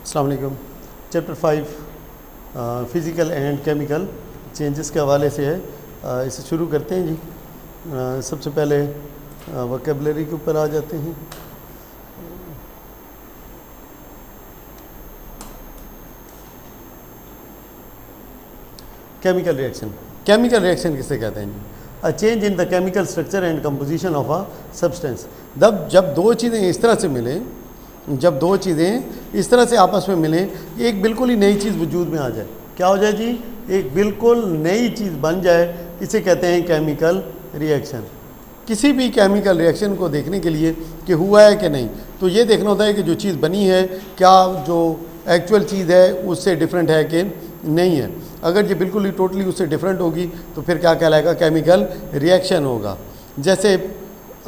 अस्सलाम वालेकुम। Chapter 5 physical and chemical changes के हवाले से है। इसे शुरू करते हैं जी। सबसे पहले वोकैबुलरी के ऊपर आ जाते हैं। केमिकल रिएक्शन, केमिकल रिएक्शन किसे कहते हैं जी? A change in the chemical structure and composition of a substance. जब दो चीज़ें इस तरह से मिलें, जब दो चीज़ें इस तरह से आपस में मिलें, एक बिल्कुल ही नई चीज़ वजूद में आ जाए। क्या हो जाए जी? एक बिल्कुल नई चीज़ बन जाए, इसे कहते हैं केमिकल रिएक्शन। किसी भी केमिकल रिएक्शन को देखने के लिए कि हुआ है कि नहीं, तो ये देखना होता है कि जो चीज़ बनी है क्या जो एक्चुअल चीज़ है उससे डिफरेंट है कि नहीं है। अगर ये बिल्कुल ही टोटली उससे डिफरेंट होगी तो फिर क्या कहलाएगा? केमिकल रिएक्शन होगा। जैसे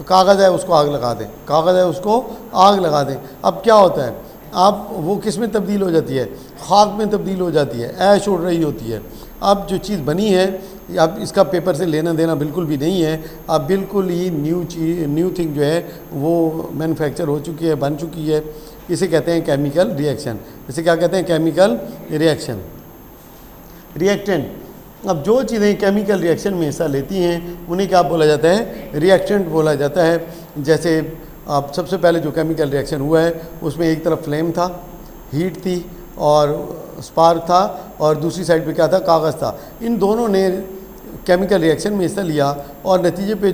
कागज़ है उसको आग लगा दें, कागज़ है उसको आग लगा दें। अब क्या होता है? आप वो किस में तब्दील हो जाती है? खाक में तब्दील हो जाती है, ऐश उड़ रही होती है। अब जो चीज़ बनी है, अब इसका पेपर से लेना देना बिल्कुल भी नहीं है। अब बिल्कुल ही न्यू थिंग जो है वो मैन्युफैक्चर हो चुकी है, बन चुकी है। इसे कहते हैं केमिकल रिएक्शन। इसे क्या कहते हैं? Chemical reaction. रिएक्टेंट, अब जो चीज़ें केमिकल रिएक्शन में हिस्सा लेती हैं उन्हें क्या बोला जाता है? रिएक्टेंट बोला जाता है। जैसे अब सबसे पहले जो केमिकल रिएक्शन हुआ है उसमें एक तरफ फ्लेम था, हीट थी और स्पार्क था, और दूसरी साइड पे क्या था? कागज़ था। इन दोनों ने केमिकल रिएक्शन में हिस्सा लिया और नतीजे पे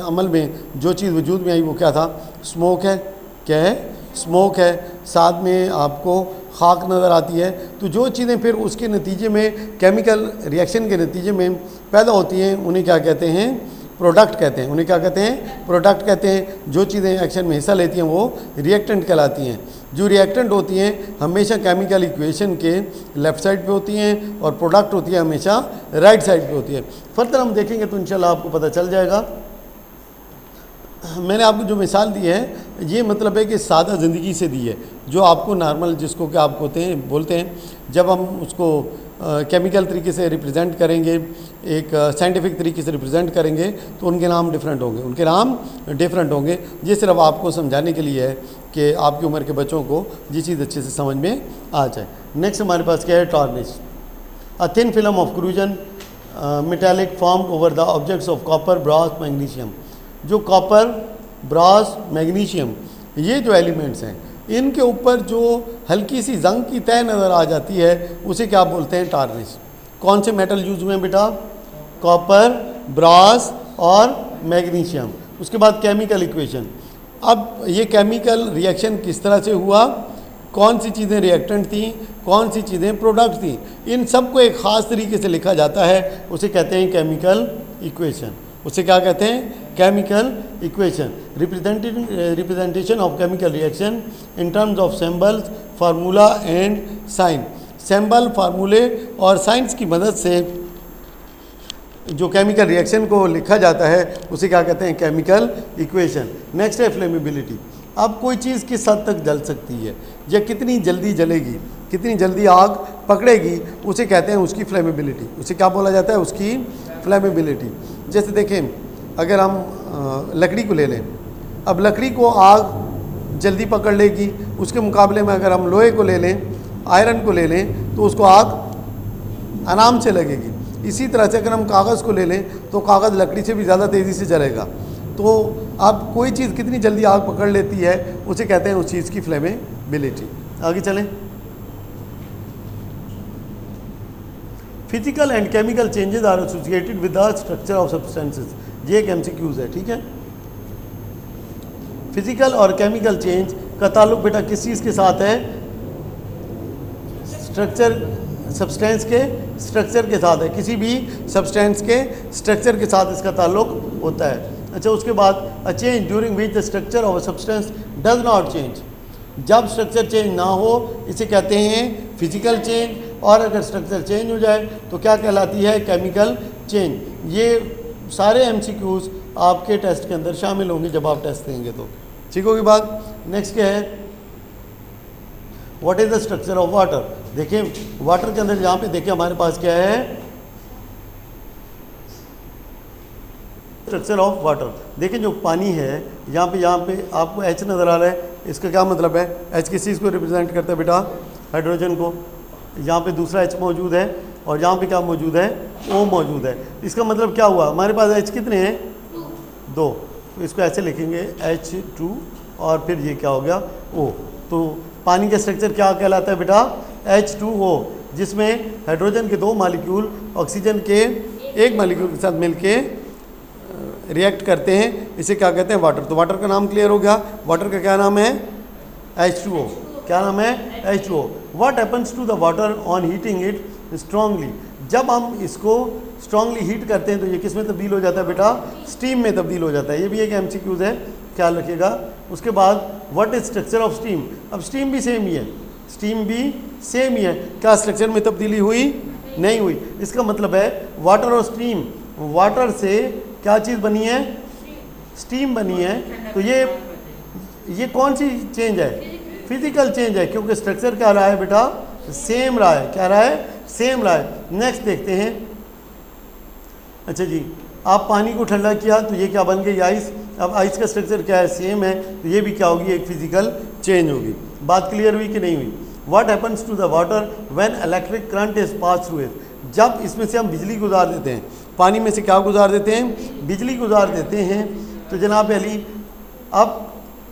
अमल में जो चीज़ वजूद में आई वो क्या था? स्मोक है। क्या है? स्मोक है। साथ में आपको खाक नज़र आती है। तो जो चीज़ें फिर उसके नतीजे में केमिकल रिएक्शन के नतीजे में पैदा होती हैं उन्हें क्या कहते हैं? प्रोडक्ट कहते हैं। उन्हें क्या कहते हैं? प्रोडक्ट कहते हैं। जो चीज़ें एक्शन में हिस्सा लेती हैं वो रिएक्टेंट कहलाती हैं। जो रिएक्टेंट होती हैं हमेशा केमिकल इक्वेशन के लेफ़्ट साइड पे होती हैं और प्रोडक्ट होती है हमेशा राइट साइड पे होती है। फर्दर हम देखेंगे तो इंशाल्लाह आपको पता चल जाएगा। मैंने आपको जो मिसाल दी है ये मतलब है कि सादा ज़िंदगी से दी है, जो आपको नॉर्मल जिसको क्या आप बोलते हैं जब हम उसको केमिकल तरीके से रिप्रेजेंट करेंगे, एक साइंटिफिक तरीके से रिप्रेजेंट करेंगे तो उनके नाम डिफरेंट होंगे, उनके नाम डिफरेंट होंगे। ये सिर्फ आपको समझाने के लिए है कि आपकी उम्र के बच्चों को ये चीज़ अच्छे से समझ में आ जाए। नेक्स्ट हमारे पास क्या है? Tarnish, a thin film of corrosion metallic formed over the objects of copper, brass, magnesium. जो कॉपर, ब्रास, मैग्नीशियम ये जो एलिमेंट्स हैं इनके ऊपर जो हल्की सी जंग की तय नज़र आ जाती है उसे क्या बोलते हैं? टार्निश। कौन से मेटल यूज हुए हैं बेटा? कॉपर, ब्रास और मैग्नीशियम। उसके बाद केमिकल इक्वेशन। अब ये केमिकल रिएक्शन किस तरह से हुआ, कौन सी चीज़ें रिएक्टेंट थी, कौन सी चीज़ें प्रोडक्ट थी, इन सब को एक ख़ास तरीके से लिखा जाता है, उसे कहते हैं केमिकल इक्वेशन। उसे क्या कहते हैं? Chemical equation. Representation of chemical reaction in terms of symbols, formula and sign. Symbol, फार्मूले और साइंस की मदद से जो केमिकल रिएक्शन को लिखा जाता है उसे क्या कहते हैं? Chemical equation. नेक्स्ट है फ्लेमेबिलिटी। अब कोई चीज़ किस हद तक जल सकती है या कितनी जल्दी जलेगी, कितनी जल्दी आग पकड़ेगी, उसे कहते हैं उसकी फ्लेमेबिलिटी। उसे क्या बोला जाता है? उसकी फ्लेमेबिलिटी। जैसे देखें, अगर हम लकड़ी को ले लें, अब लकड़ी को आग जल्दी पकड़ लेगी, उसके मुकाबले में अगर हम लोहे को ले लें, आयरन को ले लें, तो उसको आग आराम से लगेगी। इसी तरह से अगर हम कागज़ को ले लें तो कागज़ लकड़ी से भी ज़्यादा तेज़ी से जलेगा। तो अब कोई चीज़ कितनी जल्दी आग पकड़ लेती है उसे कहते हैं उस चीज़ की फ्लेमेबिलिटी। आगे चलें। Physical and chemical changes are associated with the structure of substances. ये एक एमसीक्यूज है, ठीक है। फिजिकल और केमिकल चेंज का ताल्लुक बेटा किस चीज़ के साथ है? स्ट्रक्चर, सब्सटेंस के स्ट्रक्चर के साथ है। किसी भी सब्सटेंस के स्ट्रक्चर के साथ इसका ताल्लुक होता है। अच्छा, उसके बाद a change during which the structure of a substance does not change. जब स्ट्रक्चर चेंज ना हो इसे कहते हैं फिजिकल चेंज, और अगर स्ट्रक्चर चेंज हो जाए तो क्या कहलाती है? Chemical change. ये सारे एमसीक्यूज आपके टेस्ट के अंदर शामिल होंगे जब आप टेस्ट देंगे तो, ठीक होगी बात। नेक्स्ट क्या है? What is the structure of water. देखिए वाटर के अंदर यहाँ पे देखिए हमारे पास क्या है? Structure of water. देखिए जो पानी है यहाँ पे आपको एच नज़र आ रहा है, इसका क्या मतलब है? एच किस चीज़ को रिप्रेजेंट करता है बेटा? हाइड्रोजन को, यहाँ पे दूसरा H मौजूद है और यहाँ पे क्या मौजूद है, O मौजूद है। इसका मतलब क्या हुआ, हमारे पास H कितने हैं, 2, तो इसको ऐसे लिखेंगे H2 और फिर ये क्या हो गया O। तो पानी का स्ट्रक्चर क्या कहलाता है बेटा, H2O, जिसमें हाइड्रोजन के 2 मॉलिक्यूल ऑक्सीजन के 1 मॉलिक्यूल के साथ मिलके रिएक्ट करते हैं, इसे क्या कहते हैं, वाटर। तो वाटर का नाम क्लियर हो गया। वाटर का क्या नाम है, H2O। क्या नाम है, H2O। What happens to the water on heating it strongly, जब हम इसको स्ट्रांगली हीट करते हैं तो ये किस में तब्दील हो जाता है बेटा, स्टीम में तब्दील हो जाता है। ये भी एक MCQs है, ख्याल रखिएगा। उसके बाद what is structure of steam, अब स्टीम भी सेम ही है, स्टीम भी सेम ही है, क्या स्ट्रक्चर में तब्दीली हुई, नहीं हुई। इसका मतलब है वाटर और स्टीम, वाटर से क्या चीज़ बनी है, स्टीम बनी है। तो ये कौन सी चेंज है, फिजिकल चेंज है, क्योंकि स्ट्रक्चर क्या रहा है बेटा, सेम रहा है। क्या रहा है, सेम रहा है। नेक्स्ट देखते हैं। अच्छा जी, आप पानी को ठंडा किया तो ये क्या बन गई, आइस। अब आइस का स्ट्रक्चर क्या है, सेम है, तो ये भी क्या होगी, एक फिजिकल चेंज होगी। बात क्लियर हुई कि नहीं हुई। What happens to the water when electric current is pass through it, जब इसमें से हम बिजली गुजार देते हैं, पानी में से क्या गुजार देते हैं, बिजली गुजार देते हैं। तो जनाब अली, अब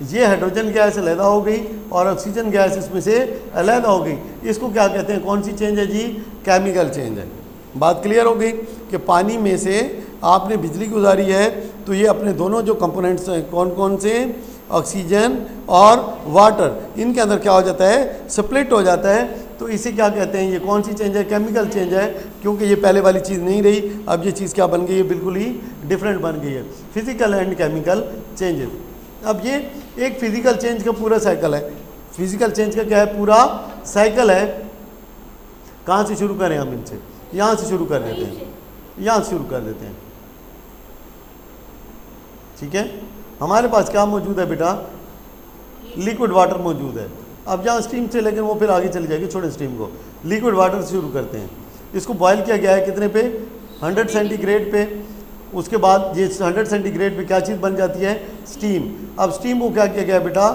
ये हाइड्रोजन गैस अलहदा हो गई और ऑक्सीजन गैस इसमें से अलहदा हो गई। इसको क्या कहते हैं, कौन सी चेंज है जी, केमिकल चेंज है। बात क्लियर हो गई कि पानी में से आपने बिजली गुजारी है, तो ये अपने दोनों जो कंपोनेंट्स हैं, कौन कौन से, ऑक्सीजन और वाटर, इनके अंदर क्या हो जाता है, स्प्लिट हो जाता है। तो इसे क्या कहते हैं, ये कौन सी चेंज है, केमिकल चेंज है, क्योंकि ये पहले वाली चीज़ नहीं रही, अब ये चीज़ क्या बन गई है, बिल्कुल ही डिफरेंट बन गई है। Physical and chemical changes. अब ये एक फिजिकल चेंज का पूरा साइकिल है। फिजिकल चेंज का क्या है, पूरा साइकिल है। कहाँ से शुरू करें हम इनसे, यहाँ से शुरू कर देते हैं, यहाँ से शुरू कर देते हैं। ठीक है, हमारे पास क्या मौजूद है बेटा, लिक्विड वाटर मौजूद है। अब जहाँ स्टीम से, लेकिन वो फिर आगे चली जाएगी, छोड़े स्टीम को, लिक्विड वाटर से शुरू करते हैं। इसको बॉयल किया गया है कितने पे, 100 सेंटीग्रेड पे। उसके बाद ये 100 सेंटीग्रेड पे क्या चीज़ बन जाती है, स्टीम। अब स्टीम को क्या किया गया है बेटा,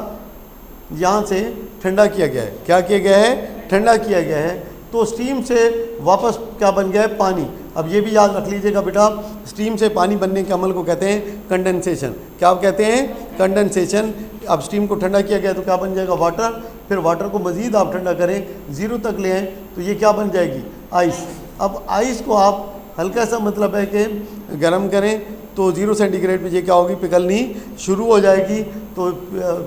यहाँ से ठंडा किया गया है। क्या किया गया है, ठंडा किया गया है। तो स्टीम से वापस क्या बन गया है, पानी। अब ये भी याद रख लीजिएगा बेटा, स्टीम से पानी बनने के अमल को कहते हैं कंडेंसेशन। क्या कहते हैं, कंडेंसेशन। अब स्टीम को ठंडा किया गया तो क्या बन जाएगा, वाटर। फिर वाटर को मज़ीद आप ठंडा करें, 0 तक ले आएँ तो ये क्या बन जाएगी, आइस। अब आइस को आप हल्का सा मतलब है कि गर्म करें तो 0 सेंटीग्रेड पे ये क्या होगी, पिघलनी शुरू हो जाएगी। तो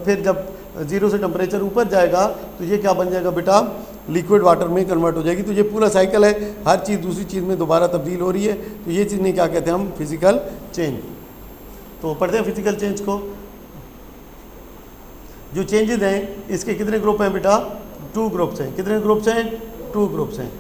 फिर जब 0 से टेम्परेचर ऊपर जाएगा तो ये क्या बन जाएगा बेटा, लिक्विड वाटर में कन्वर्ट हो जाएगी। तो ये पूरा साइकिल है, हर चीज़ दूसरी चीज़ में दोबारा तब्दील हो रही है। तो ये चीज़ नहीं, क्या कहते हैं हम, फिजिकल चेंज। तो पढ़ते हैं फिजिकल चेंज को। जो चेंजेस हैं इसके कितने ग्रुप हैं बेटा, 2 ग्रुप्स हैं। कितने ग्रुप्स हैं, 2 ग्रुप्स हैं।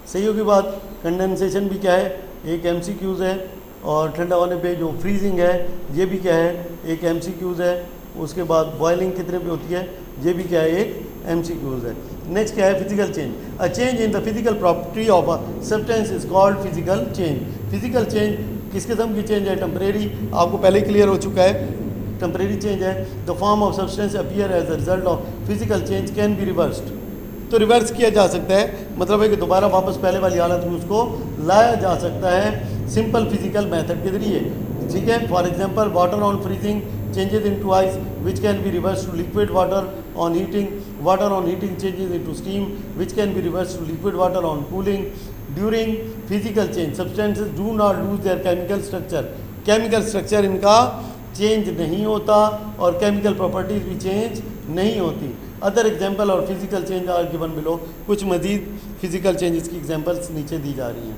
सही होगी बात। कंडेंसेशन भी क्या है, एक MCQs है, और ठंडा होने पे जो फ्रीजिंग है ये भी क्या है, एक MCQs है। उसके बाद बॉइलिंग कितने पे होती है, ये भी क्या है, एक MCQs है। नेक्स्ट क्या है, physical change. A change in the physical property of a substance is called physical change. Physical change किस किस्म की चेंज है, टेम्परेरी, आपको पहले क्लियर हो चुका है, टेम्परेरी चेंज है। The form of substance appear as the result of physical change can be reversed. तो रिवर्स किया जा सकता है, मतलब है कि दोबारा वापस पहले वाली हालत में उसको लाया जा सकता है सिंपल फिजिकल मेथड के जरिए। ठीक है, for example water on freezing changes into ice which can be reverse to liquid water on heating. Water on heating changes into steam which can be reverse to liquid water on cooling. During physical change substances do not lose their chemical structure. केमिकल स्ट्रक्चर इनका change नहीं होता और chemical properties भी change नहीं होती। Other example और physical change are given below. कुछ मजीद फिजिकल चेंजेस की एग्जाम्पल्स नीचे दी जा रही हैं।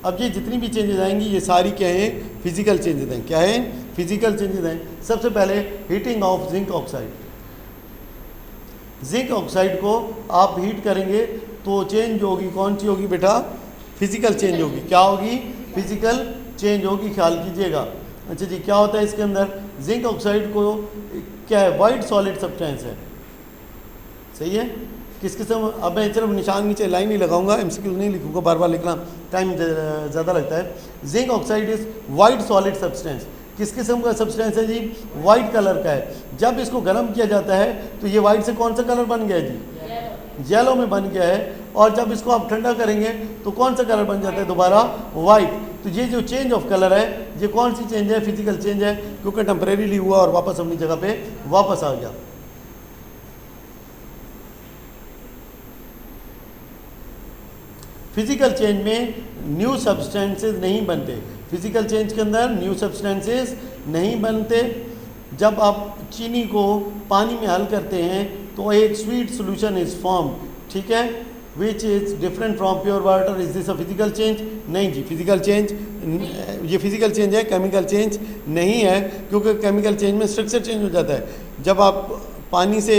अब ये जितनी भी चेंजेस आएंगी ये सारी क्या हैं, फिजिकल चेंजेस हैं। क्या है, फिजिकल चेंजेस हैं। सबसे पहले heating of zinc oxide. Zinc oxide को आप हीट करेंगे तो चेंज होगी, कौन सी होगी बेटा, फिजिकल चेंज होगी। क्या होगी, फिजिकल चेंज होगी, ख्याल कीजिएगा। अच्छा जी, क्या होता है इसके अंदर, जिंक ऑक्साइड को क्या है, वाइट सॉलिड सब्सटेंस है। सही है, किस किस्म। अब मैं सिर्फ निशान नीचे लाइन ही लगाऊंगा, MCQ नहीं लिखूंगा, बार बार लिखना टाइम ज़्यादा लगता है। Zinc oxide is white solid substance. किस किस्म का सब्सटेंस है जी? वाइट कलर का है। जब इसको गर्म किया जाता है तो ये वाइट से कौन सा कलर बन गया है जी? येलो में बन गया है। और जब इसको आप ठंडा करेंगे तो कौन सा कलर बन जाता है दोबारा? वाइट। तो ये जो चेंज ऑफ कलर है ये कौन सी चेंज है? फिजिकल चेंज है, क्योंकि टेम्परेरीली हुआ और वापस अपनी जगह पे वापस आ गया। फिजिकल चेंज में न्यू सब्सटेंसेस नहीं बनते। फिजिकल चेंज के अंदर न्यू सब्सटेंसेस नहीं बनते। जब आप चीनी को पानी में हल करते हैं तो एक स्वीट सोल्यूशन इज फॉर्म, ठीक है, which is different from pure water. Is this a physical change? नहीं जी, फिजिकल चेंज, ये फिजिकल चेंज है, केमिकल चेंज नहीं है, क्योंकि केमिकल चेंज में स्ट्रक्चर चेंज हो जाता है। जब आप पानी से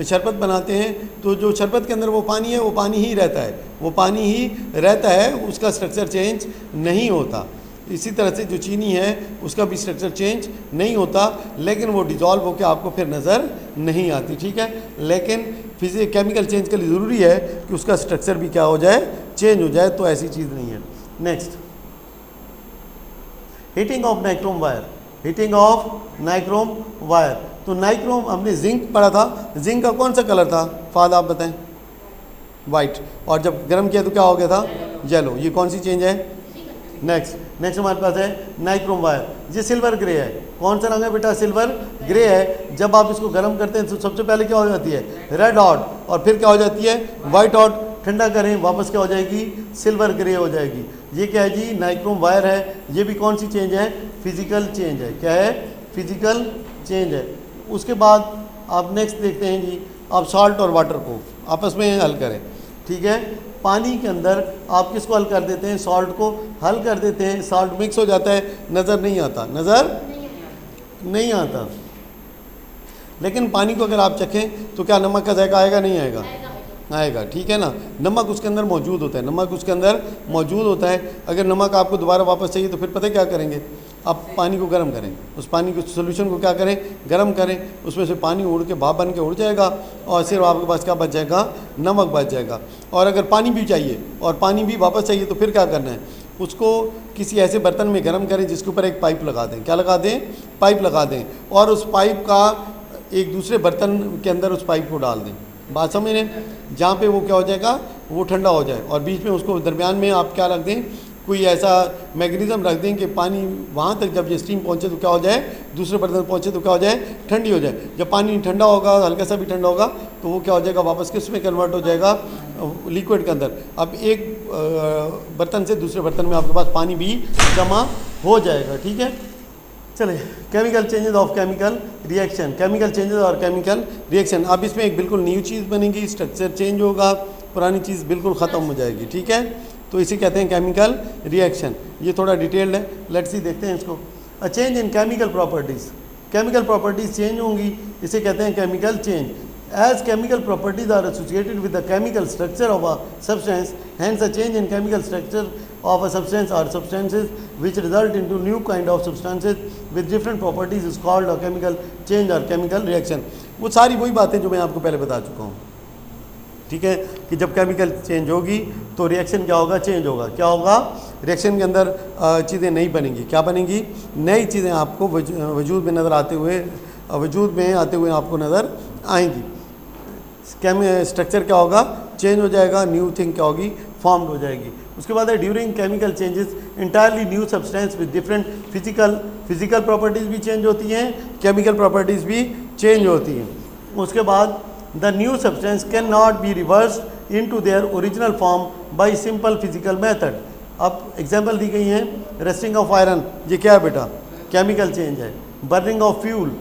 शरबत बनाते हैं तो जो शरबत के अंदर वो पानी है वो पानी ही रहता है, वो पानी ही रहता है, उसका स्ट्रक्चर चेंज नहीं होता। इसी तरह से जो चीनी है उसका भी स्ट्रक्चर चेंज नहीं होता, लेकिन वो डिज़ोल्व होकर आपको फिर नज़र नहीं आती, ठीक है। लेकिन केमिकल चेंज के लिए ज़रूरी है कि उसका स्ट्रक्चर भी क्या हो जाए? चेंज हो जाए। तो ऐसी चीज़ नहीं है। Next, heating of nichrome wire. Heating of nichrome wire, तो नाइक्रोम हमने जिंक पढ़ा था, जिंक का कौन सा कलर था फाद आप बताएं? वाइट। और जब गर्म किया तो क्या हो गया था? येलो। ये कौन सी चेंज है? नेक्स्ट हमारे पास है नाइक्रोम वायर, ये सिल्वर ग्रे है। कौन सा रंग है बेटा? सिल्वर ग्रे है। जब आप इसको गर्म करते हैं तो सबसे पहले क्या हो जाती है? रेड हॉट, और फिर क्या हो जाती है? White hot. ठंडा करें वापस क्या हो जाएगी? सिल्वर ग्रे हो जाएगी। ये क्या है जी? नाइक्रोम वायर है। ये भी कौन सी चेंज है? फिजिकल चेंज है। क्या है? फिजिकल चेंज है। उसके बाद आप नेक्स्ट देखते हैं जी, आप सॉल्ट और वाटर को आपस में हल करें, ठीक है। पानी के अंदर आप किसको हल कर देते हैं? सॉल्ट को हल कर देते हैं। सॉल्ट मिक्स हो जाता है, नज़र नहीं आता, नज़र नहीं आता। लेकिन पानी को अगर आप चखें तो क्या नमक का जायका आएगा? नहीं आएगा? आएगा, ठीक है ना। नमक उसके अंदर मौजूद होता है, नमक उसके अंदर मौजूद होता है। अगर नमक आपको दोबारा वापस चाहिए तो फिर पता है क्या करेंगे? आप पानी को गर्म करें, उस पानी को सोल्यूशन को क्या करें? गर्म करें। उसमें से पानी उड़ के भाप बन के उड़ जाएगा और सिर्फ आपके पास क्या बच जाएगा? नमक बच जाएगा। और अगर पानी भी चाहिए और पानी भी वापस चाहिए तो फिर क्या करना है? उसको किसी ऐसे बर्तन में गर्म करें जिसके ऊपर एक पाइप लगा दें। क्या लगा दें? पाइप लगा दें। और उस पाइप का एक दूसरे बर्तन के अंदर उस पाइप को डाल दें। बात समझ रहे हैं? जहाँ पे वो क्या हो जाएगा? वो ठंडा हो जाए। और बीच में उसको दरमियान में आप क्या रख दें? कोई ऐसा मैकेनिज़्म रख दें कि पानी वहाँ तक जब ये स्टीम पहुँचे तो क्या हो जाए? दूसरे बर्तन पहुँचे तो क्या हो जाए? ठंडी हो जाए। जब पानी ठंडा होगा, हल्का सा भी ठंडा होगा, तो वो क्या हो जाएगा? वापस किस में कन्वर्ट हो जाएगा? लिक्विड के अंदर। अब एक बर्तन से दूसरे बर्तन में आपके पास पानी भी जमा हो जाएगा, ठीक है। चलिए, chemical changes of chemical reaction, chemical changes और केमिकल रिएक्शन। अब इसमें एक बिल्कुल न्यू चीज़ बनेगी, स्ट्रक्चर चेंज होगा, पुरानी चीज़ बिल्कुल ख़त्म हो जाएगी, ठीक है। तो इसे कहते हैं केमिकल रिएक्शन। ये थोड़ा डिटेल्ड है, लेट्स सी देखते हैं इसको। अ चेंज इन chemical properties, chemical properties change होंगी, इसे कहते हैं chemical change. As chemical properties are associated with the chemical structure of a substance, hence a change in chemical structure of a substance or substances which result into new kind of substances with different properties is called a chemical change or chemical reaction। वो सारी वही बातें जो मैं आपको पहले बता चुका हूँ, ठीक है, कि जब केमिकल चेंज होगी तो रिएक्शन क्या होगा? चेंज होगा। क्या होगा? रिएक्शन के अंदर चीज़ें नई बनेंगी। क्या बनेंगी? नई चीज़ें आपको वजूद में नज़र आते हुए, वजूद में आते हुए आपको नज़र आएंगी। स्ट्रक्चर क्या होगा? चेंज हो जाएगा। न्यू थिंग क्या होगी? फॉर्म्ड हो जाएगी। उसके बाद है during chemical changes entirely new substance with different physical properties भी चेंज होती हैं, केमिकल प्रॉपर्टीज़ भी चेंज होती हैं। उसके बाद the new substance can not be reversed into their original form by simple physical method. अब एग्जांपल दी गई हैं, रस्टिंग ऑफ आयरन, ये क्या है बेटा? केमिकल चेंज है। बर्निंग ऑफ फ्यूल,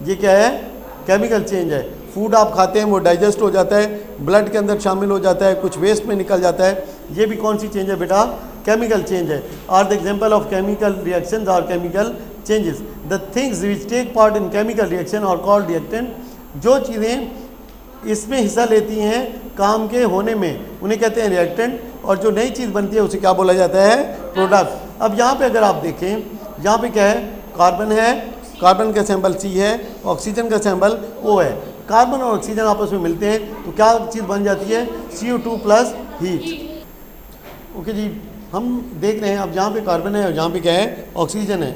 ये क्या है? केमिकल चेंज है। फूड आप खाते हैं वो डाइजेस्ट हो जाता है, ब्लड के अंदर शामिल हो जाता है, कुछ वेस्ट में निकल जाता है, ये भी कौन सी चेंज है बेटा? केमिकल चेंज है। Are the example of chemical reactions और chemical changes. The things which take part in chemical reaction are called reactant, जो चीज़ें इसमें हिस्सा लेती हैं काम के होने में, उन्हें कहते हैं रिएक्टेंट। और जो नई चीज़ बनती है उसे क्या बोला जाता है? प्रोडक्ट। अब यहाँ पे अगर आप देखें, यहाँ पे क्या है? कार्बन है, कार्बन का सैंपल C है, ऑक्सीजन का सैंपल O है। कार्बन और ऑक्सीजन आपस में मिलते हैं तो क्या चीज़ बन जाती है? CO2 plus heat. ओके जी, हम देख रहे हैं अब यहाँ पे कार्बन है और यहाँ पे क्या है? ऑक्सीजन है।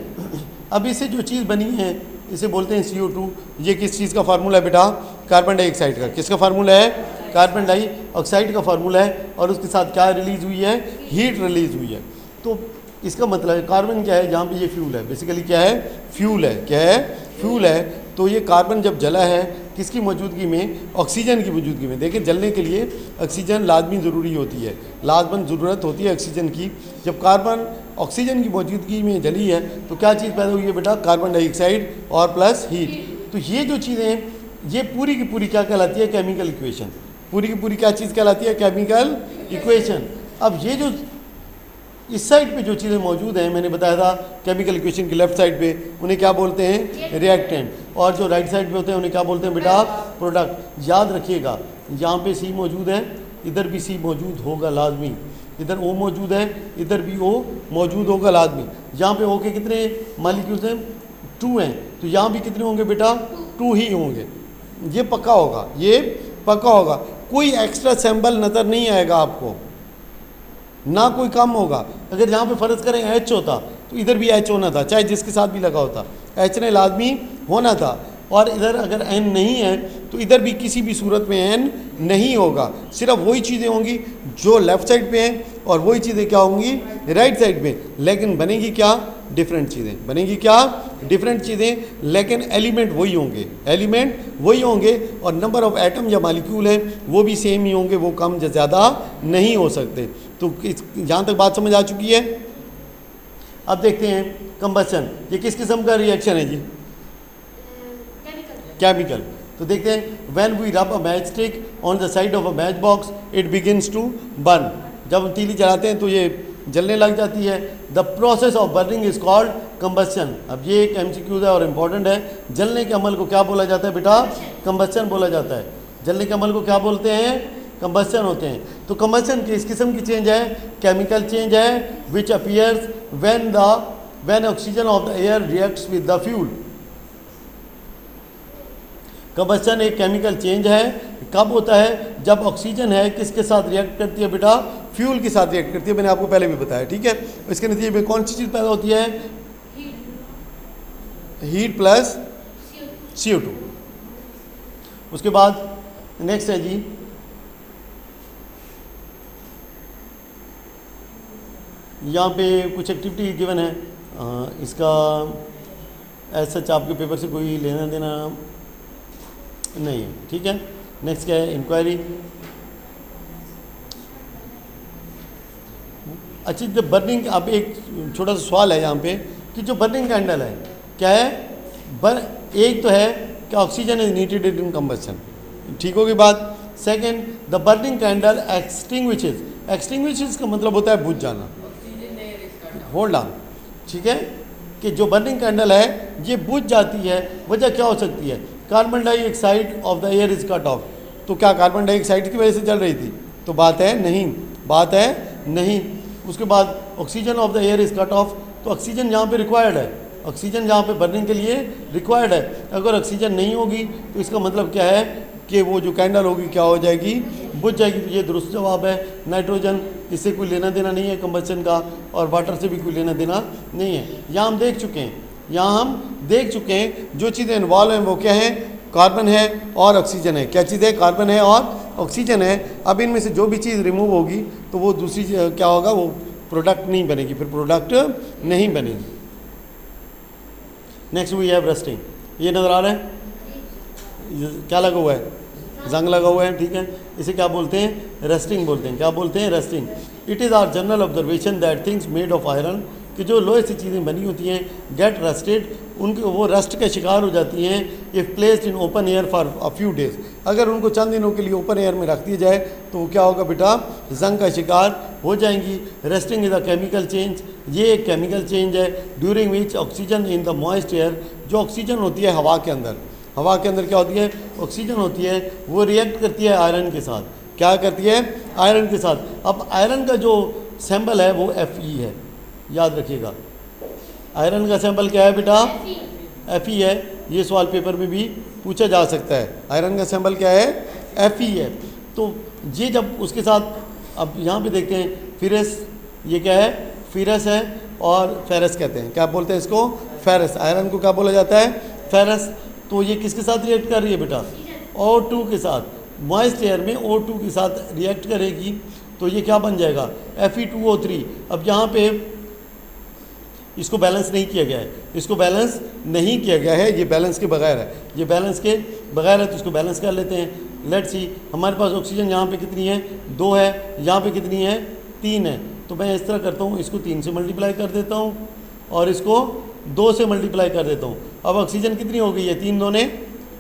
अब इससे जो चीज़ बनी है इसे बोलते हैं CO2। ये किस चीज़ का फार्मूला है बेटा? कार्बन डाइऑक्साइड का। किसका फार्मूला है? कार्बन डाइऑक्साइड का फार्मूला है। और उसके साथ क्या रिलीज़ हुई है? हीट रिलीज़ हुई है। तो इसका मतलब है कार्बन क्या है? जहाँ पे ये फ्यूल है, बेसिकली क्या है? फ्यूल है। क्या है? फ्यूल है। तो ये कार्बन जब जला है किसकी मौजूदगी में? ऑक्सीजन की मौजूदगी में। देखिए जलने के लिए ऑक्सीजन लाजमी ज़रूरी होती है, लाजमन ज़रूरत होती है ऑक्सीजन की। जब कार्बन ऑक्सीजन की मौजूदगी में जली है तो क्या चीज़ पैदा हुई है बेटा? कार्बन डाइऑक्साइड और प्लस हीट। तो ये जो चीज़ें हैं ये पूरी की पूरी क्या कहलाती है? Chemical equation. पूरी की पूरी क्या चीज़ कहलाती है? Chemical equation. अब ये जो इस साइड पे जो चीज़ें मौजूद हैं, मैंने बताया था केमिकल इक्वेशन की लेफ्ट साइड पे, उन्हें क्या बोलते हैं? रिएक्टेंट। और जो राइट साइड पे होते हैं उन्हें क्या बोलते हैं बेटा? प्रोडक्ट। याद रखिएगा यहाँ पे C मौजूद है, इधर भी C मौजूद होगा लाजमी, इधर O मौजूद है, इधर भी O मौजूद होगा लाजमी। यहाँ पे O के कितने मालिक्यूल्स हैं? 2 हैं। तो यहाँ भी कितने होंगे बेटा? 2 ही होंगे। ये पक्का होगा, ये पक्का होगा। कोई एक्स्ट्रा सैंपल नज़र नहीं आएगा आपको, ना कोई कम होगा। अगर यहाँ पे फ़र्ज़ करें H होता तो इधर भी H होना था, चाहे जिसके साथ भी लगा होता H ने लाजमी होना था। और इधर अगर N नहीं है तो इधर भी किसी भी सूरत में N नहीं होगा। सिर्फ वही चीज़ें होंगी जो लेफ़्ट साइड पे हैं और वही चीज़ें क्या होंगी? राइट साइड पे। लेकिन बनेगी क्या? डिफरेंट चीज़ें बनेगी। क्या? डिफरेंट चीज़ें, लेकिन एलिमेंट वही होंगे, एलिमेंट वही होंगे। और नंबर ऑफ़ एटम या मालिक्यूल हैं वो भी सेम ही होंगे, वो कम या ज़्यादा नहीं हो सकते। तो यहाँ तक बात समझ आ चुकी है। अब देखते हैं कंबशन। ये किस किस्म का रिएक्शन है जी? केमिकल। तो देखते हैं when we rub a match stick on the side of a match box it begins to burn. जब हम तीली जलाते हैं तो ये जलने लग जाती है। The process of burning is called combustion. अब ये एक MCQ है और इम्पॉर्टेंट है। जलने के अमल को क्या बोला जाता है बेटा? कंबशन बोला जाता है। जलने के अमल को क्या बोलते हैं? कंबशन होते हैं। तो कंबशन किस किस्म की चेंज है? केमिकल चेंज है which appears when oxygen of the air reacts with the fuel. Combustion एक केमिकल चेंज है। कब होता है? जब ऑक्सीजन है किसके साथ रिएक्ट करती है बेटा? फ्यूल के साथ रिएक्ट करती है। मैंने आपको पहले भी बताया, ठीक है। इसके नतीजे में कौन सी चीज़ पैदा होती है? Heat plus CO2। उसके बाद नेक्स्ट है जी यहाँ पे कुछ एक्टिविटी गिवन है। इसका ऐसा सच आपके पेपर से कोई लेना देना नहीं है, ठीक है। नेक्स्ट क्या है? इंक्वायरी। अच्छी जब बर्निंग, अब एक छोटा सा सवाल है यहाँ पे कि जो बर्निंग कैंडल है क्या है? एक तो है कि oxygen is needed in combustion, ठीक होगी बात। Second, the burning candle extinguishes. Extinguishes का मतलब होता है बुझ जाना, होल्ड ऑन, ठीक है। कि जो बर्निंग कैंडल है ये बुझ जाती है। वजह क्या हो सकती है? Carbon dioxide of the air is cut off. तो क्या कार्बन डाइऑक्साइड की वजह से जल रही थी? तो बात है नहीं, बात है नहीं। उसके बाद oxygen of the air is cut off. तो ऑक्सीजन यहाँ पे रिक्वायर्ड है, ऑक्सीजन यहाँ पे बर्निंग के लिए रिक्वायर्ड है। अगर ऑक्सीजन नहीं होगी तो इसका मतलब क्या है कि वो जो कैंडल होगी क्या हो जाएगी? बुझ जाएगी। तो ये दुरुस्त जवाब है। नाइट्रोजन, इससे कोई लेना देना नहीं है कंबशन का, और वाटर से भी कोई लेना देना नहीं है। यहाँ हम देख चुके हैं, यहाँ हम देख चुके हैं जो चीज़ें इन्वॉल्व हैं वो क्या है? कार्बन है और ऑक्सीजन है। क्या चीज़ है? कार्बन है और ऑक्सीजन है। अब इनमें से जो भी चीज़ रिमूव होगी तो वो दूसरी क्या होगा? वो प्रोडक्ट नहीं बनेगी, फिर प्रोडक्ट नहीं बनेगी। Next we have rusting. ये नज़र आ रहा है? क्या लगा हुआ है? जंग लगा हुआ है, ठीक है। इसे क्या बोलते हैं? रस्टिंग बोलते हैं। क्या बोलते हैं? Rusting. It is our general observation that things made of iron, कि जो लोहे से चीज़ें बनी होती हैं गेट रस्टेड, उनके वो रस्ट का शिकार हो जाती हैं if placed in open air for a few days. अगर उनको चंद दिनों के लिए ओपन एयर में रख दिया जाए तो वो क्या होगा बेटा? जंग का शिकार हो जाएंगी। Rusting is a chemical change. ये एक केमिकल चेंज है during which oxygen in the moist air, जो ऑक्सीजन होती है हवा के अंदर, हवा के अंदर क्या होती है? ऑक्सीजन होती है, वो रिएक्ट करती है आयरन के साथ। क्या करती है? आयरन के साथ। अब आयरन का जो सैंपल है वो Fe है, याद रखिएगा। आयरन का सैंपल क्या है बेटा? Fe है। ये सवाल पेपर में भी पूछा जा सकता है। आयरन का सैंपल क्या है? Fe है। तो ये जब उसके साथ, अब यहाँ पे देखते हैं फिरस, ये क्या है? फिरस है और फेरस कहते हैं। क्या बोलते हैं इसको? फेरस, आयरन को क्या बोला जाता है? फेरस। तो ये किसके साथ रिएक्ट कर रही है बेटा? O2 के साथ। मॉइस्ट एयर में O2 के साथ रिएक्ट करेगी तो ये क्या बन जाएगा? Fe2O3। अब यहाँ पे इसको बैलेंस नहीं किया गया है, इसको बैलेंस नहीं किया गया है, ये बैलेंस के बगैर है, ये बैलेंस के बगैर है, तो इसको बैलेंस कर लेते हैं। लेट्स सी, हमारे पास ऑक्सीजन यहाँ पे कितनी है? 2 है, यहाँ पे कितनी है? 3 है। तो मैं इस तरह करता हूँ, इसको 3 से मल्टीप्लाई कर देता हूँ और इसको 2 से मल्टीप्लाई कर देता हूँ। अब ऑक्सीजन कितनी हो गई है? 3 2 ने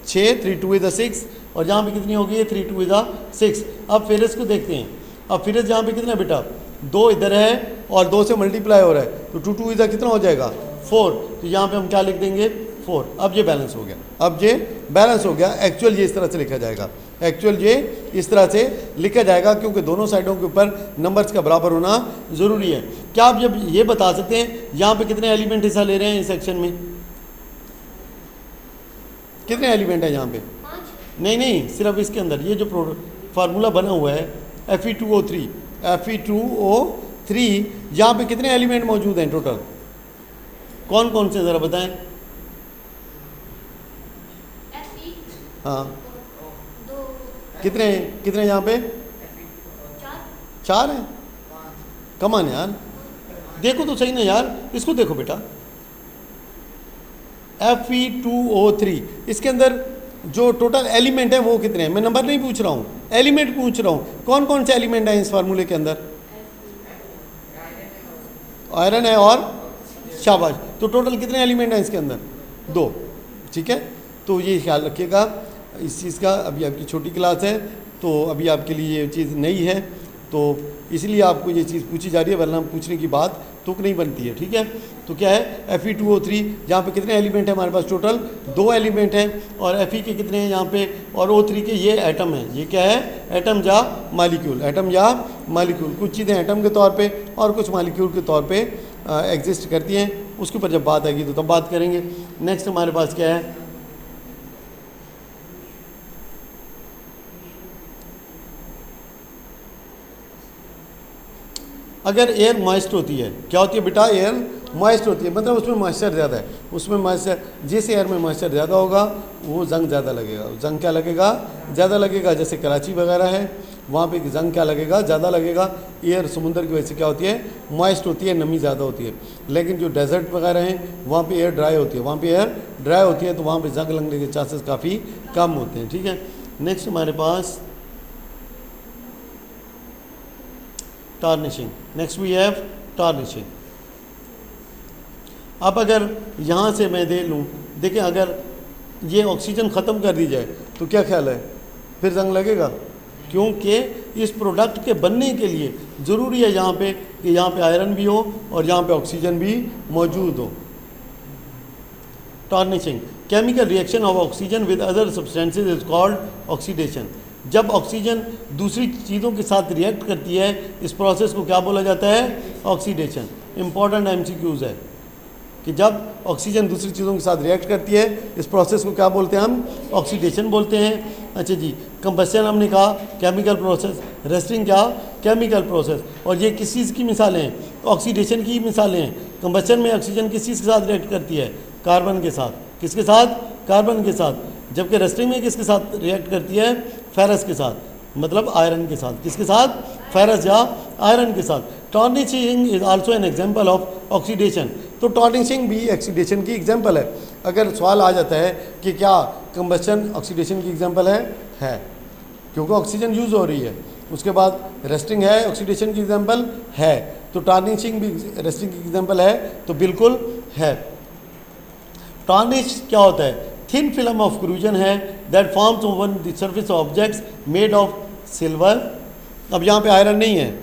6, 3 2 इज 6, और यहाँ पे कितनी हो गई है? 3 2 इज 6। अब फेरस को देखते हैं। अब फेरस यहाँ पे कितना है बेटा? 2 इधर है और 2 से मल्टीप्लाई हो रहा है, तो 2 2 इधर कितना हो जाएगा? 4। तो यहाँ पे हम क्या लिख देंगे? 4। अब ये बैलेंस हो गया, अब ये बैलेंस हो गया। एक्चुअल ये इस तरह से लिखा जाएगा, एक्चुअल ये इस तरह से लिखा जाएगा, क्योंकि दोनों साइडों के ऊपर नंबर्स का बराबर होना ज़रूरी है। क्या आप जब ये बता सकते हैं यहाँ पे कितने एलिमेंट हिस्सा ले रहे हैं इस सेक्शन में? कितने एलिमेंट हैं यहाँ पे? नहीं, सिर्फ इसके अंदर ये जो फार्मूला बना हुआ है Fe2O3, Fe2O3, यहाँ पे कितने एलिमेंट मौजूद हैं टोटल? कौन कौन से ज़रा बताएं। हाँ, कितने कितने यहाँ पे? 4 हैं। कमान यार, देखो तो सही ना यार, इसको देखो बेटा। Fe2O3, इसके अंदर जो टोटल एलिमेंट है वो कितने हैं? मैं नंबर नहीं पूछ रहा हूँ, एलिमेंट पूछ रहा हूँ। कौन कौन से एलिमेंट हैं इस फार्मूले के अंदर? आयरन है और शाबाश। तो टोटल कितने एलिमेंट हैं इसके अंदर? 2। ठीक है, तो ये ख्याल रखिएगा इस चीज़ का। अभी आपकी छोटी क्लास है तो अभी आपके लिए ये चीज़ नई है, तो इसलिए आपको ये चीज़ पूछी जा रही है, वरना पूछने की बात तुक नहीं बनती है। ठीक है, तो क्या है Fe2O3, यहाँ पे कितने एलिमेंट हैं हमारे पास? टोटल 2 एलिमेंट हैं। और Fe के कितने हैं यहाँ पे? और O3 के ये एटम है। ये क्या है? एटम या मालिक्यूल, एटम या मालिक्यूल। कुछ चीज़ें एटम के तौर पे और कुछ मालिक्यूल के तौर पे एग्जिस्ट करती हैं, उसके ऊपर जब बात आएगी तो तब बात करेंगे। नेक्स्ट हमारे पास क्या है? अगर एयर मॉइस्ट होती है, क्या होती है बेटा? एयर मॉइस्ट होती है, मतलब उसमें मॉइस्चर ज़्यादा है, उसमें मॉइस्चर, जिस एयर में मॉइस्चर ज़्यादा होगा वो जंग ज़्यादा लगेगा। जंग क्या लगेगा? ज़्यादा लगेगा। जैसे कराची वगैरह है, वहाँ पे जंग क्या लगेगा? ज़्यादा लगेगा। एयर समुंदर की वजह से क्या होती है? मॉइस्ट होती है, नमी ज़्यादा होती है। लेकिन जो डेजर्ट वगैरह हैं वहाँ पे एयर ड्राई होती है, वहाँ पे एयर ड्राई होती है, तो वहाँ पे जंग लगने के चांसेस काफ़ी कम होते हैं। ठीक है, नेक्स्ट हमारे पास tarnishing. Next we have tarnishing. अब अगर यहाँ से मैं दे लूँ, देखिए अगर ये ऑक्सीजन ख़त्म कर दी जाए तो क्या ख्याल है? फिर जंग लगेगा, क्योंकि इस प्रोडक्ट के बनने के लिए ज़रूरी है यहाँ पे कि यहाँ पे आयरन भी हो और यहाँ पे ऑक्सीजन भी मौजूद हो। Tarnishing, chemical reaction of oxygen with other substances is called oxidation. जब ऑक्सीजन दूसरी चीज़ों के साथ रिएक्ट करती है, इस प्रोसेस को क्या बोला जाता है? ऑक्सीडेशन। इंपॉर्टेंट MCQs है कि जब ऑक्सीजन दूसरी चीज़ों के साथ रिएक्ट करती है, इस प्रोसेस को क्या बोलते हैं हम? ऑक्सीडेशन बोलते हैं। अच्छा जी, कंबशन हमने कहा केमिकल प्रोसेस, रेस्टिंग क्या? Chemical process. और ये किस चीज़ की मिसालें हैं? ऑक्सीडेशन की मिसालें हैं। कंबशन में ऑक्सीजन किस चीज़ के साथ रिएक्ट करती है? कार्बन के साथ। किसके साथ? कार्बन के साथ। जबकि रेस्टिंग में किसके साथ रिएक्ट करती है? फेरस के साथ, मतलब आयरन के साथ। किसके साथ? फेरस या आयरन के साथ। Tarnishing is also an example of oxidation. तो टार्निशिंग भी ऑक्सीडेशन की एग्जाम्पल है। अगर सवाल आ जाता है कि क्या कंबशन ऑक्सीडेशन की एग्जाम्पल है, क्योंकि ऑक्सीजन यूज़ हो रही है। उसके बाद रेस्टिंग है, ऑक्सीडेशन की एग्जाम्पल है, तो टार्निशिंग भी रेस्टिंग की एग्जाम्पल है, तो बिल्कुल है। टार्निश क्या होता है? थिन फिल्म ऑफ क्रूजन है that forms over the surface of objects made of silver. अब यहाँ पे आयरन नहीं है,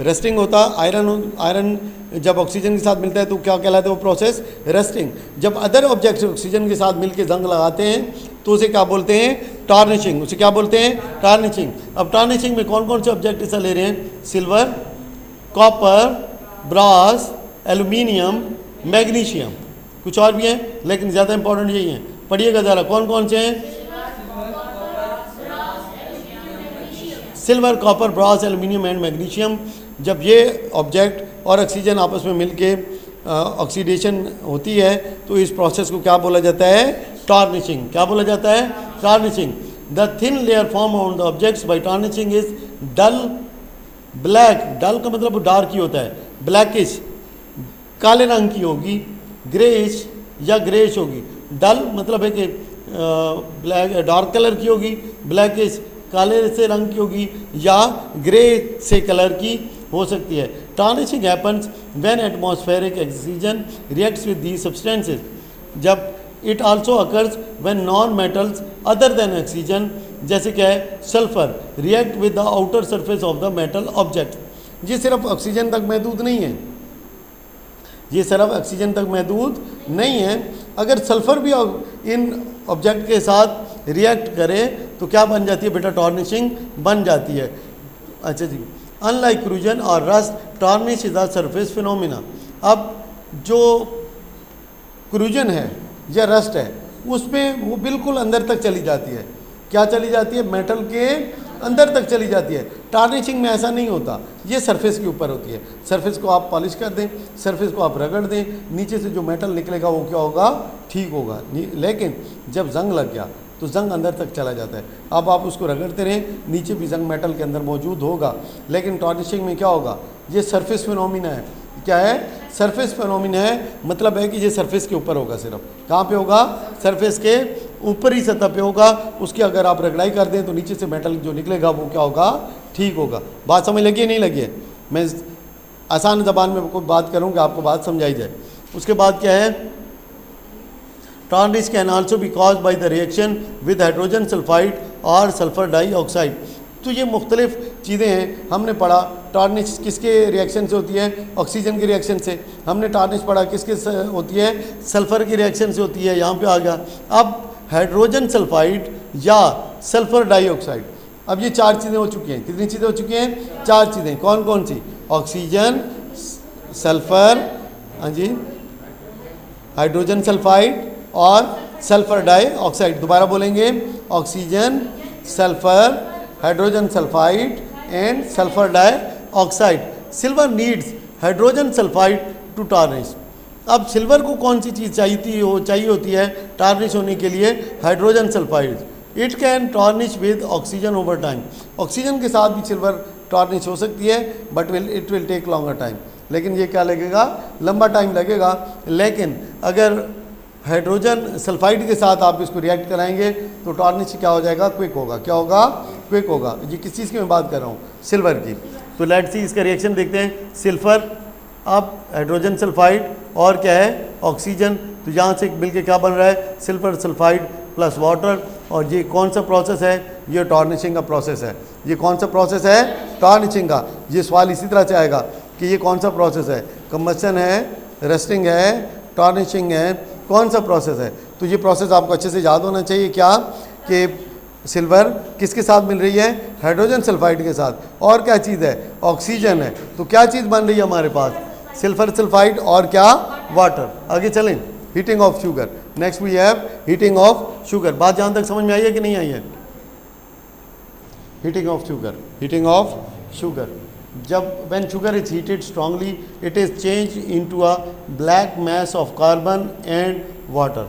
रेस्टिंग होता आयरन जब ऑक्सीजन के साथ मिलता है तो क्या कहलाता है वो प्रोसेस? रेस्टिंग। जब अदर ऑब्जेक्ट्स ऑक्सीजन के साथ मिलकर जंग लगाते हैं तो उसे क्या बोलते हैं? टार्निशिंग। उसे क्या बोलते हैं? टार्निशिंग। अब टार्निशिंग में कौन कौन से ऑब्जेक्ट हिस्सा ले रहे हैं? Silver, copper, brass, aluminium, magnesium. कुछ और भी हैं लेकिन ज़्यादा इंपॉर्टेंट यही हैं, पढ़िएगा ज़रा। कौन कौन से हैं? Silver, copper, brass, aluminium and magnesium. जब ये ऑब्जेक्ट और ऑक्सीजन आपस में मिलके ऑक्सीडेशन होती है तो इस प्रोसेस को क्या बोला जाता है? टार्निशिंग। क्या बोला जाता है? Tarnishing. The thin layer form on the objects by tarnishing is dull black. Dull का मतलब डार्क ही होता है, ब्लैकिश काले रंग की होगी, ग्रेइश या ग्रेइश होगी। डल मतलब है कि ब्लैक डार्क कलर की होगी, ब्लैकिश काले से रंग की होगी, या ग्रे से कलर की हो सकती है। Tarnishing happens when atmospheric oxygen reacts with these substances. जब it also occurs when non metals other than oxygen, जैसे क्या है? Sulphur react with the outer surface of the metal object. ये सिर्फ ऑक्सीजन तक महदूद नहीं है, ये सिर्फ ऑक्सीजन तक महदूद नहीं है। अगर सल्फर भी इन ऑब्जेक्ट के साथ रिएक्ट करे तो क्या बन जाती है बेटा? टार्निशिंग बन जाती है। अच्छा जी, अनलाइक क्रूजन और rust, tarnish is a surface phenomena. अब जो क्रूजन है या रस्ट है उसमें वो बिल्कुल अंदर तक चली जाती है। क्या चली जाती है? मेटल के अंदर तक चली जाती है। टार्निशिंग में ऐसा नहीं होता, ये सरफेस के ऊपर होती है। सरफेस को आप पॉलिश कर दें, सरफेस को आप रगड़ दें, नीचे से जो मेटल निकलेगा वो क्या होगा? ठीक होगा। लेकिन जब जंग लग गया तो जंग अंदर तक चला जाता है। अब आप उसको रगड़ते रहें, नीचे भी जंग मेटल के अंदर मौजूद होगा। लेकिन टार्निशिंग में क्या होगा? ये सरफेस फिनोमिना है। क्या है? सरफेस फिनोमिना है, मतलब है कि ये सरफेस के ऊपर होगा। सिर्फ कहाँ पे होगा? सरफेस के ऊपरी सतह पे होगा। उसकी अगर आप रगड़ाई कर दें तो नीचे से मेटल जो निकलेगा वो क्या होगा? ठीक होगा। बात समझ लगी है नहीं लगी है? मैं आसान ज़बान में कोई बात करूँगा, आपको बात समझाई जाए। उसके बाद क्या है? Tarnish can also be cause by the reaction with hydrogen sulphide और सल्फर डाइऑक्साइड। तो ये मुख्तलिफ चीज़ें हैं। हमने पढ़ा टार्निश किसके रिएक्शन से होती है? ऑक्सीजन की रिएक्शन से। हमने टार्निश पढ़ा किसके से होती है? सल्फ़र की रिएक्शन से होती है। यहाँ पे आ गया। अब हाइड्रोजन सल्फाइड या सल्फ़र डाइऑक्साइड, अब ये चार चीज़ें हो चुकी हैं। कितनी चीज़ें हो चुकी हैं? चार चीज़ें। कौन कौन सी? ऑक्सीजन, सल्फ़र, हाँ जी, हाइड्रोजन सल्फाइड और सल्फ़र डाइऑक्साइड। दोबारा बोलेंगे, oxygen, sulphur, hydrogen sulphide and sulphur dioxide. Silver needs hydrogen sulphide to tarnish. अब सिल्वर को कौन सी चीज़ चाहिए होती है टार्निश होने के लिए? Hydrogen sulphide. It can tarnish with oxygen over time. Oxygen के साथ भी सिल्वर टार्निश हो सकती है, but it will take longer time. लेकिन ये क्या लगेगा? लंबा टाइम लगेगा। लेकिन अगर हाइड्रोजन सल्फाइड के साथ आप इसको रिएक्ट कराएंगे तो टार्निश क्या हो जाएगा? क्विक होगा। क्या होगा? क्विक होगा। ये किस चीज़ की मैं बात कर रहा हूँ? सिल्वर की। तो लेट्स सी इसका रिएक्शन देखते हैं। सिल्फर, अब हाइड्रोजन सल्फाइड और क्या है? ऑक्सीजन। तो यहाँ से मिलके क्या बन रहा है? सिल्फर सल्फाइड प्लस वाटर। और ये कौन सा प्रोसेस है? ये टार्निशिंग का प्रोसेस है। ये कौन सा प्रोसेस है? टार्निशिंग का। ये सवाल इसी तरह से आएगा कि ये कौन सा प्रोसेस है? कंबशन है, रस्टिंग है, टार्निशिंग है, कौन सा प्रोसेस है? तो ये प्रोसेस आपको अच्छे से याद होना चाहिए। क्या कि सिल्वर किसके साथ मिल रही है? हाइड्रोजन सल्फाइड के साथ। और क्या चीज़ है? ऑक्सीजन है। तो क्या चीज़ बन रही है हमारे पास? सिल्फर सल्फाइड और क्या? वाटर। आगे चलें। Heating of sugar. Next we have heating of sugar. बात जहाँ तक समझ में आई है कि नहीं आई है? Heating of sugar. Heating of sugar, जब when sugar is heated strongly it is changed into a black mass of carbon and water।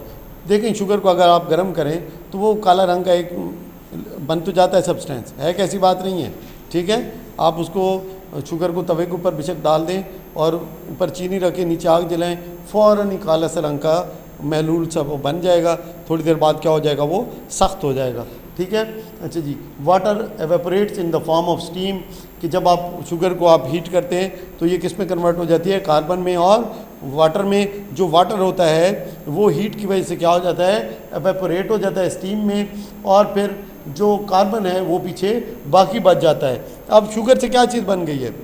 देखें, शुगर को अगर आप गर्म करें तो वो काला रंग का एक बन तो जाता है सब्सटेंस, है कैसी बात नहीं है, ठीक है। आप उसको शुगर को तवे के ऊपर बेशक डाल दें और ऊपर चीनी रखें, नीचे आग जलाएं, फ़ौरन ही काला सा रंग का महलूल सा वो बन जाएगा। थोड़ी देर बाद क्या हो जाएगा? वो सख्त हो जाएगा, ठीक है। अच्छा जी, water evaporates in the form of steam, कि जब आप शुगर को आप हीट करते हैं तो ये किस में कन्वर्ट हो जाती है? कार्बन में और वाटर में। जो वाटर होता है वो हीट की वजह से क्या हो जाता है? एवेपोरेट हो जाता है स्टीम में, और फिर जो कार्बन है वो पीछे बाकी बच जाता है। अब शुगर से क्या चीज़ बन गई है?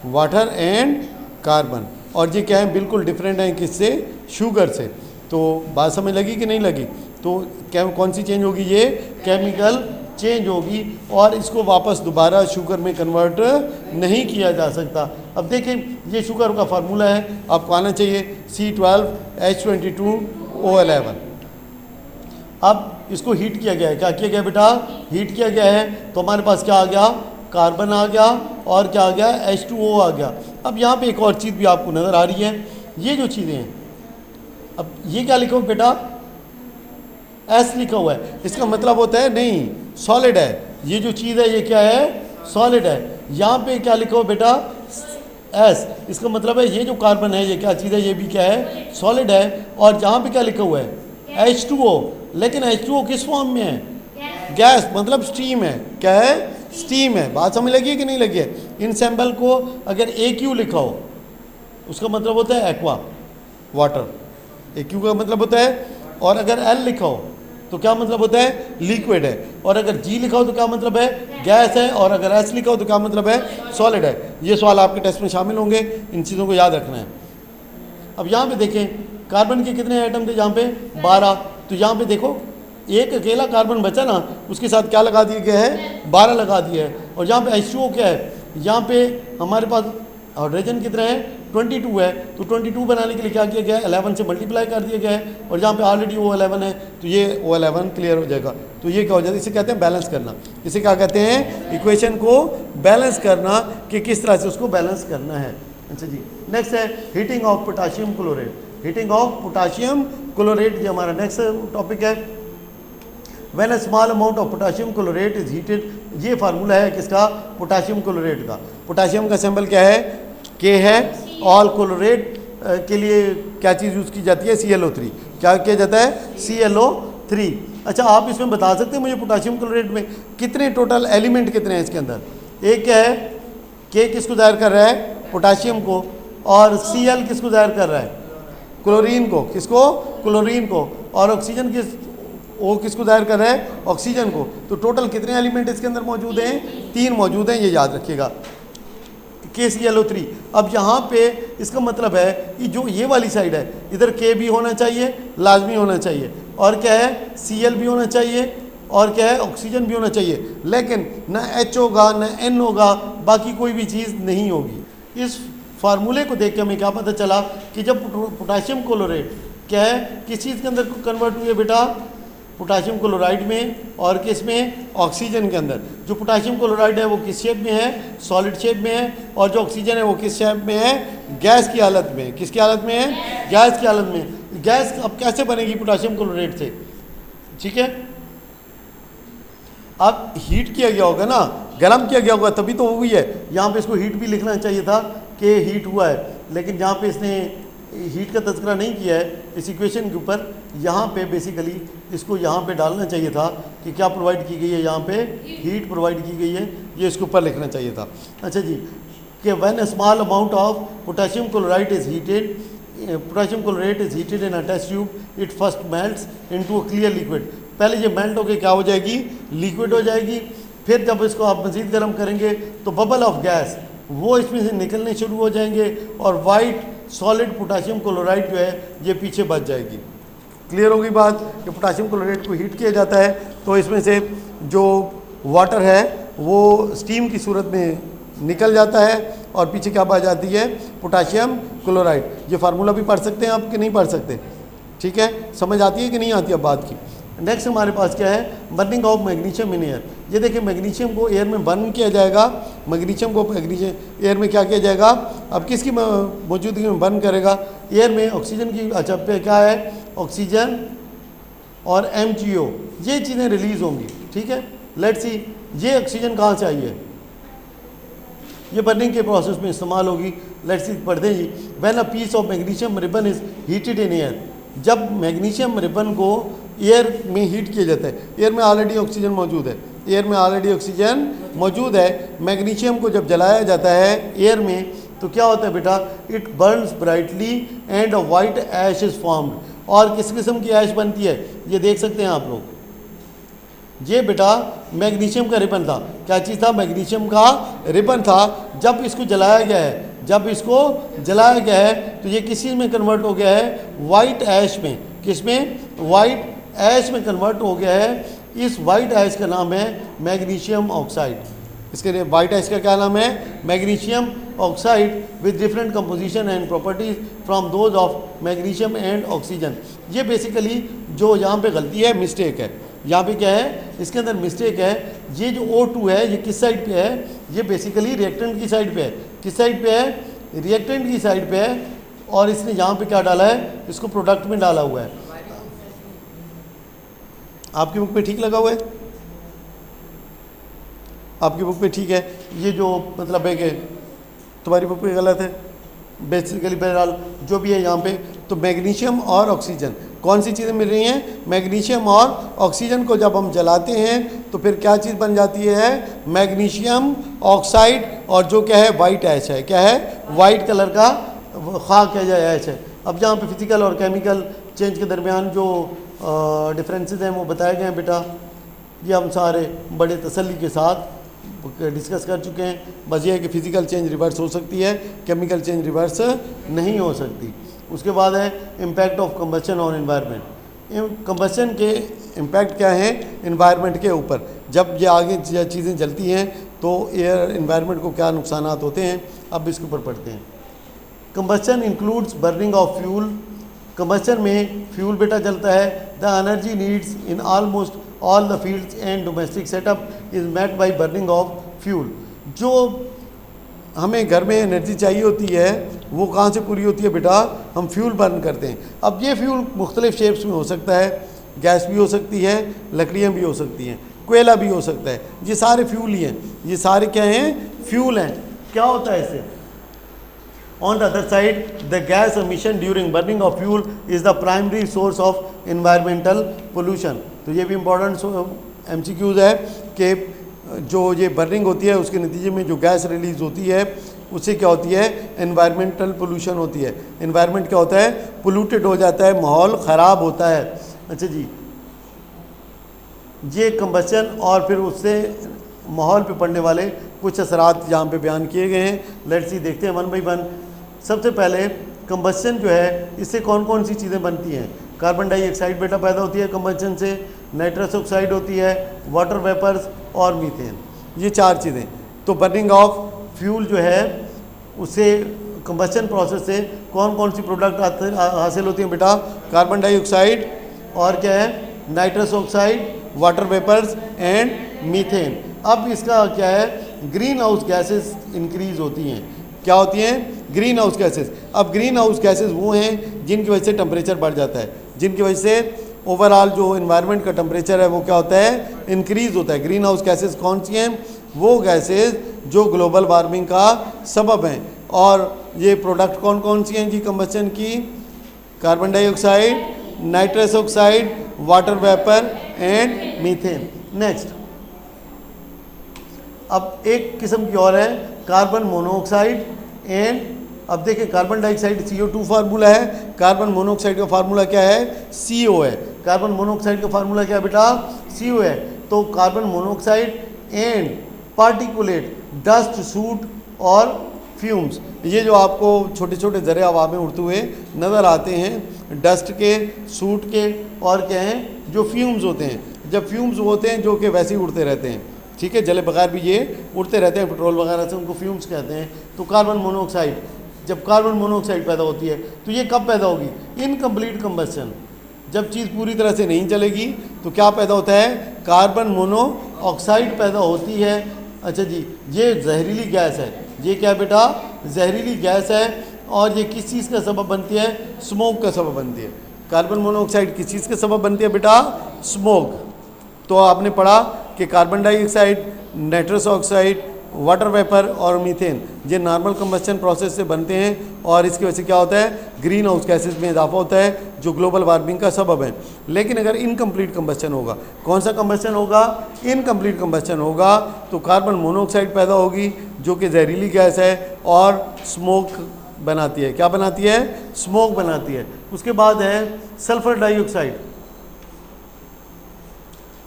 Water and carbon. और ये क्या है? बिल्कुल डिफरेंट है किससे? शुगर से। तो बात समझ लगी कि नहीं लगी? तो क्या कौन सी चेंज होगी? ये केमिकल चेंज होगी और इसको वापस दोबारा शुगर में कन्वर्ट नहीं किया जा सकता। अब देखें, ये शुगर का फार्मूला है, आपको आना चाहिए C12H22O11। अब इसको हीट किया गया है। क्या किया गया बेटा? हीट किया गया है। तो हमारे पास क्या आ गया? कार्बन आ गया और क्या आ गया? H2O आ गया। अब यहाँ पे एक और चीज़ भी आपको नज़र आ रही है, ये जो चीज़ें हैं, अब ये क्या लिखा हुआ बेटा, एस लिखा हुआ है, इसका मतलब होता है नहीं सॉलिड है, ये जो चीज़ है ये क्या है, सॉलिड है। यहाँ पे क्या लिखा हुआ बेटा, एस, इसका मतलब है ये जो कार्बन है ये क्या चीज़ है, ये भी क्या है, सॉलिड है। और जहाँ पे क्या लिखा हुआ है, H2O, लेकिन H2O किस फॉर्म में है, गैस, मतलब स्टीम है, क्या है, स्टीम है। बात समझ लगी है कि नहीं लगी है। इन सैंपल को अगर AQ लिखा हो उसका मतलब होता है एक्वा, वाटर, AQ का मतलब होता है, और अगर L लिखा हो तो क्या मतलब होता है, लिक्विड है, और अगर G लिखा हो तो क्या मतलब है, गैस है, और अगर S लिखा हो तो क्या मतलब है, सॉलिड है। ये सवाल आपके टेस्ट में शामिल होंगे, इन चीज़ों को याद रखना है। अब यहाँ पे देखें कार्बन के कितने आइटम थे, यहाँ पे 12, तो यहाँ पे देखो एक अकेला कार्बन बचा ना, उसके साथ क्या लगा दिया गया है, 12 लगा दिया है। और यहाँ पे H2O क्या है, यहाँ पे हमारे पास हाइड्रोजन कितना है, 22 है, तो 22 बनाने के लिए क्या किया गया है, 11 से मल्टीप्लाई कर दिया गया है, और जहाँ पे ऑलरेडी O11 है तो ये O11 क्लियर हो जाएगा। तो ये क्या हो जाता है, इसे कहते हैं बैलेंस करना। इसे क्या कहते हैं, इक्वेशन को बैलेंस करना, कि किस तरह से उसको बैलेंस करना है। अच्छा जी, नेक्स्ट है heating of potassium chlorate. Heating of potassium chlorate ये हमारा नेक्स्ट टॉपिक है। When a small amount of potassium chlorate is heated, ये फार्मूला है किसका, पोटाशियम क्लोरेट का। पोटाशियम का सिंबल क्या है, के है, और क्लोरेट के लिए क्या चीज़ यूज़ की जाती है, ClO3। क्या किया जाता है, ClO3। अच्छा, आप इसमें बता सकते हैं मुझे पोटाशियम क्लोरेट में कितने टोटल एलिमेंट कितने हैं इसके अंदर। एक क्या है, के किसको जाहिर कर रहा है, पोटाशियम को, और Cl किसको जाहिर कर रहा है, क्लोरीन को, किसको, क्लोरीन को, और ऑक्सीजन किस, वो किसको जाहिर कर रहा है, ऑक्सीजन को। तो टोटल कितने एलिमेंट इसके अंदर मौजूद हैं, 3 मौजूद हैं, ये याद रखिएगा, KClO3। अब यहाँ पे इसका मतलब है कि जो ये वाली साइड है इधर K भी होना चाहिए, लाजमी होना चाहिए, और क्या है, Cl भी होना चाहिए, और क्या है, ऑक्सीजन भी होना चाहिए, लेकिन ना H होगा ना N होगा, बाकी कोई भी चीज़ नहीं होगी। इस फार्मूले को देख के हमें क्या पता चला कि जब पोटाशियम क्लोरेट क्या है, किस चीज़ के अंदर कन्वर्ट हुई है बेटा, पोटाशियम क्लोराइड में, और किस में, ऑक्सीजन के अंदर। जो पोटाशियम क्लोराइड है वो किस शेप में है, सॉलिड शेप में है, और जो ऑक्सीजन है वो किस शेप में है, गैस की हालत में। किसकी हालत में है, गैस की हालत में। गैस अब कैसे बनेगी पोटाशियम क्लोराइड से, ठीक है, अब हीट किया गया होगा ना, गर्म किया गया होगा तभी तो हुई है। यहाँ पे इसको हीट भी लिखना चाहिए था कि हीट हुआ है, लेकिन यहाँ पे इसने हीट का तज़किरा नहीं किया है इस इक्वेशन के ऊपर। यहाँ पे बेसिकली इसको यहाँ पे डालना चाहिए था कि क्या प्रोवाइड की गई है, यहाँ पे हीट प्रोवाइड की गई है, ये इसके ऊपर लिखना चाहिए था। अच्छा जी, कि when a small amount of potassium chloride is heated, potassium chloride is heated in a test tube, it first melts into a clear liquid. पहले ये मेल्ट होकर क्या हो जाएगी, लिक्विड हो जाएगी। फिर जब इसको आप मज़ीद गर्म करेंगे तो बबल ऑफ गैस वो इसमें से निकलने शुरू हो जाएंगे, और वाइट सॉलिड पोटाशियम क्लोराइड जो है ये पीछे बच जाएगी। क्लियर होगी बात कि पोटाशियम क्लोराइड को हीट किया जाता है तो इसमें से जो वाटर है वो स्टीम की सूरत में निकल जाता है, और पीछे क्या बच जाती है, पोटाशियम क्लोराइड। ये फार्मूला भी पढ़ सकते हैं आप कि नहीं पढ़ सकते, ठीक है, समझ आती है कि नहीं आती अब बात की। नेक्स्ट हमारे पास क्या है, burning of magnesium in air. ये देखिए मैग्नीशियम को एयर में बर्न किया जाएगा, मैग्नीशियम को एयर में क्या किया जाएगा, अब किसकी मौजूदगी में बर्न करेगा, एयर में ऑक्सीजन की, अच्छा पे क्या है, ऑक्सीजन और MgO, ये चीज़ें रिलीज़ होंगी, ठीक है। लेट्स सी ये ऑक्सीजन कहाँ से आई है, ये बर्निंग के प्रोसेस में इस्तेमाल होगी। लेट्स सी पढ़ते हैं जी, when a piece of magnesium ribbon is heated in air. जब मैग्नीशियम रिबन को एयर में हीट किया जाता है, एयर में ऑलरेडी ऑक्सीजन मौजूद है, एयर में ऑलरेडी ऑक्सीजन मौजूद है, मैग्नीशियम को जब जलाया जाता है एयर में तो क्या होता है बेटा, it burns brightly and a white ash is formed. और किस किस्म की ऐश बनती है, ये देख सकते हैं आप लोग, ये बेटा मैग्नीशियम का रिबन था। क्या चीज़ था, मैग्नीशियम का रिबन था। जब इसको जलाया गया है, जब इसको जलाया गया है तो ये किस चीज़ में कन्वर्ट हो गया है, वाइट ऐश में। किस में, वाइट ऐश में कन्वर्ट हो गया है। इस वाइट ऐश का नाम है मैग्नीशियम ऑक्साइड। इसके लिए वाइट ऐश का क्या नाम है, magnesium oxide with different composition and properties from those of magnesium and oxygen. ये बेसिकली जो यहाँ पे गलती है, मिस्टेक है, यहाँ पे क्या है, इसके अंदर मिस्टेक है। ये जो O2 है ये किस साइड पे है, ये बेसिकली रिएक्टेंट की साइड पे है। किस साइड पे है, रिएक्टेंट की साइड पे है और इसने यहाँ पे क्या डाला है, इसको प्रोडक्ट में डाला हुआ है। आपकी बुक में ठीक लगा हुआ है, आपकी बुक में ठीक है। ये जो मतलब है कि तुम्हारी बुक में गलत है बेसिकली। बहरहाल जो भी है यहाँ पे, तो मैग्नीशियम और ऑक्सीजन कौन सी चीज़ें मिल रही हैं, मैग्नीशियम और ऑक्सीजन को जब हम जलाते हैं तो फिर क्या चीज़ बन जाती है, मैग्नीशियम ऑक्साइड, और जो क्या है वाइट ऐश है, क्या है वाइट कलर का खाक है या ऐश है। अब जहाँ पे फिजिकल और केमिकल चेंज के दरमियान जो डिफरेंसेस हैं वो बताए गए हैं बेटा, ये हम सारे बड़े तसल्ली के साथ डिस्कस कर चुके हैं। बस ये है कि फ़िज़िकल चेंज रिवर्स हो सकती है, केमिकल चेंज रिवर्स नहीं हो सकती। उसके बाद है impact of combustion on environment. Combustion के इम्पैक्ट क्या है एनवायरनमेंट के ऊपर, जब ये आगे चीज़ें जलती हैं तो एयर एनवायरनमेंट को क्या नुकसान होते हैं, अब इसके ऊपर पढ़ते हैं। Combustion includes burning of fuel. Combustion में फ्यूल बेटा जलता है। The energy needs in almost all the fields and domestic setup is met by burning of fuel. जो हमें घर में एनर्जी चाहिए होती है वो कहाँ से पूरी होती है बेटा, हम फ्यूल बर्न करते हैं। अब ये फ्यूल मुख्तलिफ शेप्स में हो सकता है, गैस भी हो सकती है, लकड़ियाँ भी हो सकती हैं, कोयला भी हो सकता है, ये सारे फ्यूल ही हैं, ये सारे क्या हैं फ्यूल हैं। क्या होता है इससे, on the other side the gas emission during burning of fuel is the primary source of environmental pollution. तो ये भी इम्पोर्टेंट MCQs है कि जो ये बर्निंग होती है उसके नतीजे में जो गैस रिलीज़ होती है उससे क्या होती है, एनवायरमेंटल पोल्यूशन होती है। एनवायरनमेंट क्या होता है, पोल्यूटेड हो जाता है, माहौल ख़राब होता है। अच्छा जी, ये कंबशन और फिर उससे माहौल पे पड़ने वाले कुछ असरात यहाँ पे बयान किए गए हैं। लेट्स सी, देखते हैं वन बाई वन। सबसे पहले कंबशन जो है इससे कौन कौन सी चीज़ें बनती हैं। कार्बन डाइऑक्साइड बेटा पैदा होती है कंबशन से, नाइट्रस ऑक्साइड होती है, वाटर वेपर्स और मीथेन, ये चार चीज़ें। तो बर्निंग ऑफ फ्यूल जो है उससे कंबशन प्रोसेस से कौन कौन सी प्रोडक्ट हासिल होती हैं बेटा, कार्बन डाइऑक्साइड और क्या है nitrous oxide, water vapours and methane. अब इसका क्या है, ग्रीन हाउस गैसेस इंक्रीज होती हैं। क्या होती हैं, ग्रीन हाउस गैसेस। अब ग्रीन हाउस गैसेस वो हैं जिनकी वजह से टेम्परेचर बढ़ जाता है, जिनकी वजह से ओवरऑल जो इन्वायरमेंट का टेम्परेचर है वो क्या होता है, इंक्रीज़ होता है। ग्रीन हाउस गैसेस कौन सी हैं, वो गैसेस जो ग्लोबल वार्मिंग का सबब हैं। और ये प्रोडक्ट कौन कौन सी हैं जी कंबशन की, carbon dioxide, nitrous oxide, water vapour and methane. Next, अब एक किस्म की और है कार्बन मोनोऑक्साइड एंड, अब देखिए कार्बन डाइऑक्साइड CO2 फार्मूला है, कार्बन मोनोऑक्साइड का फार्मूला क्या है, CO है। कार्बन मोनोऑक्साइड का फार्मूला क्या है बेटा, CO है। तो carbon monoxide and particulate dust suit और फ्यूम्स, ये जो आपको छोटे छोटे ज़रे हवा में उड़ते हुए नज़र आते हैं, डस्ट के, सूट के और क्या हैं जो फ्यूम्स होते हैं। जब फ्यूम्स होते हैं जो कि वैसे ही उड़ते रहते हैं, ठीक है, जले बगैर भी ये उड़ते रहते हैं पेट्रोल वगैरह से, उनको फ्यूम्स कहते हैं। तो कार्बन मोनोऑक्साइड, जब कार्बन मोनोऑक्साइड पैदा होती है तो ये कब पैदा होगी, इनकम्प्लीट कंबशन, जब चीज़ पूरी तरह से नहीं चलेगी तो क्या पैदा होता है, कार्बन मोनोऑक्साइड पैदा होती है। अच्छा जी, ये जहरीली गैस है, ये क्या बेटा जहरीली गैस है, और ये किस चीज़ का सबब बनती है, स्मोक का सबब बनती है। कार्बन मोनोऑक्साइड किस चीज़ का सबब बनती है बेटा, स्मोक। तो आपने पढ़ा कि carbon dioxide, nitrous oxide, water vapour और मीथेन ये नॉर्मल कंबशन प्रोसेस से बनते हैं, और इसकी वजह से क्या होता है, ग्रीन हाउस गैसेस में इजाफा होता है जो ग्लोबल वार्मिंग का सबब है। लेकिन अगर इनकम्प्लीट कंबशन होगा, कौन सा कंबशन होगा, इनकम्प्लीट कंबशन होगा, तो कार्बन मोनोऑक्साइड पैदा होगी जो कि जहरीली गैस है और स्मोक बनाती है। क्या बनाती है, स्मोक बनाती है। उसके बाद है सल्फर डाइऑक्साइड।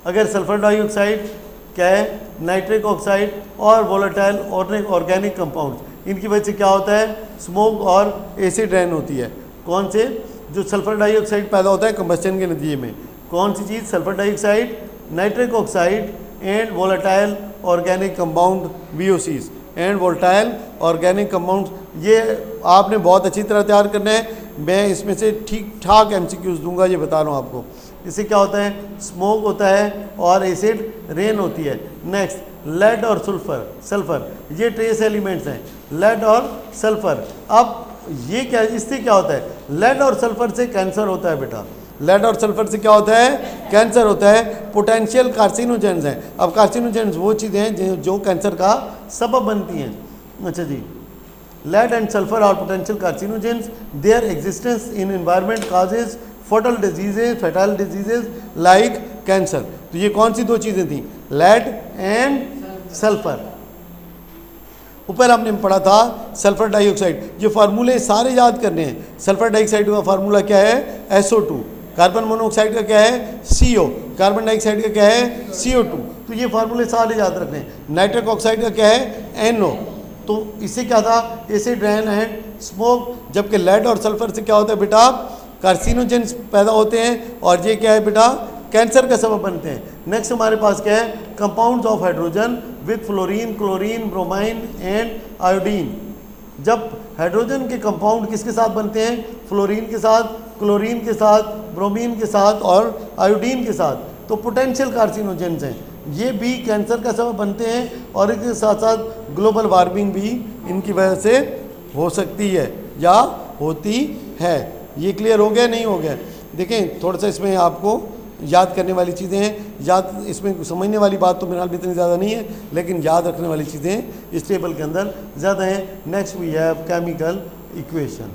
अगर सल्फर डाइऑक्साइड क्या है, नाइट्रिक ऑक्साइड और वोलेटाइल ऑर्गेनिक कंपाउंड, इनकी वजह से क्या होता है, स्मोक और एसिड रेन होती है। कौन से, जो सल्फर डाइऑक्साइड पैदा होता है कंबशन के नतीजे में, कौन सी चीज़, sulphur dioxide, nitric oxide and volatile organic compound VOCs and volatile organic compound. ये आपने बहुत अच्छी तरह तैयार करना है। मैं इसमें से ठीक ठाक MCQs दूंगा, ये बता रहा हूँ आपको। इससे क्या होता है, स्मोक होता है और एसिड रेन होती है। नेक्स्ट लेड और सल्फर ये ट्रेस एलिमेंट्स हैं, लेड और सल्फर। अब ये क्या, इससे क्या होता है, लेड और सल्फर से कैंसर होता है बेटा, लेड और सल्फर से क्या होता है, कैंसर होता है। पोटेंशियल कार्सिनोजेंस हैं। अब कार्सिनोजेंस वो चीज़ें हैं जो कैंसर का सबब बनती हैं। अच्छा जी, lead and sulfur are potential carcinogens. Their existence in environment causes fatal diseases like cancer. तो ये कौन सी दो चीज़ें थी, lead and sulfur। ऊपर हमने पढ़ा था सल्फर डाइऑक्साइड। ये फार्मूले सारे याद करने हैं। सल्फर डाइऑक्साइड का फार्मूला क्या है, SO2। कार्बन मोनोऑक्साइड का क्या है, CO। कार्बन डाइऑक्साइड का क्या है, CO2। तो ये फार्मूले सारे याद रखने हैं। नाइट्रिक ऑक्साइड का क्या है, NO। तो इससे क्या था, एसिड रेन एंड स्मोक। जबकि लेड और सल्फर से क्या होता है बेटा, कार्सिनोजेंस पैदा होते हैं और ये क्या है बेटा, कैंसर का सबब बनते हैं। नेक्स्ट हमारे पास क्या है, compounds of hydrogen with fluorine, chlorine, bromine and iodine. जब हाइड्रोजन के कंपाउंड किसके साथ बनते हैं, फ्लोरीन के साथ, क्लोरीन के साथ, ब्रोमीन के साथ और आयोडीन के साथ, तो पोटेंशियल कार्सिनोजेंस हैं। ये भी कैंसर का सबब बनते हैं और इसके साथ साथ ग्लोबल वार्मिंग भी इनकी वजह से हो सकती है या होती है। ये क्लियर हो गया, नहीं हो गया? देखें थोड़ा सा इसमें आपको याद करने वाली चीज़ें हैं। याद इसमें समझने वाली बात तो मेरे हाल भी इतनी ज़्यादा नहीं है, लेकिन याद रखने वाली चीज़ें इस टेबल के अंदर ज़्यादा हैं। Next we have chemical equation.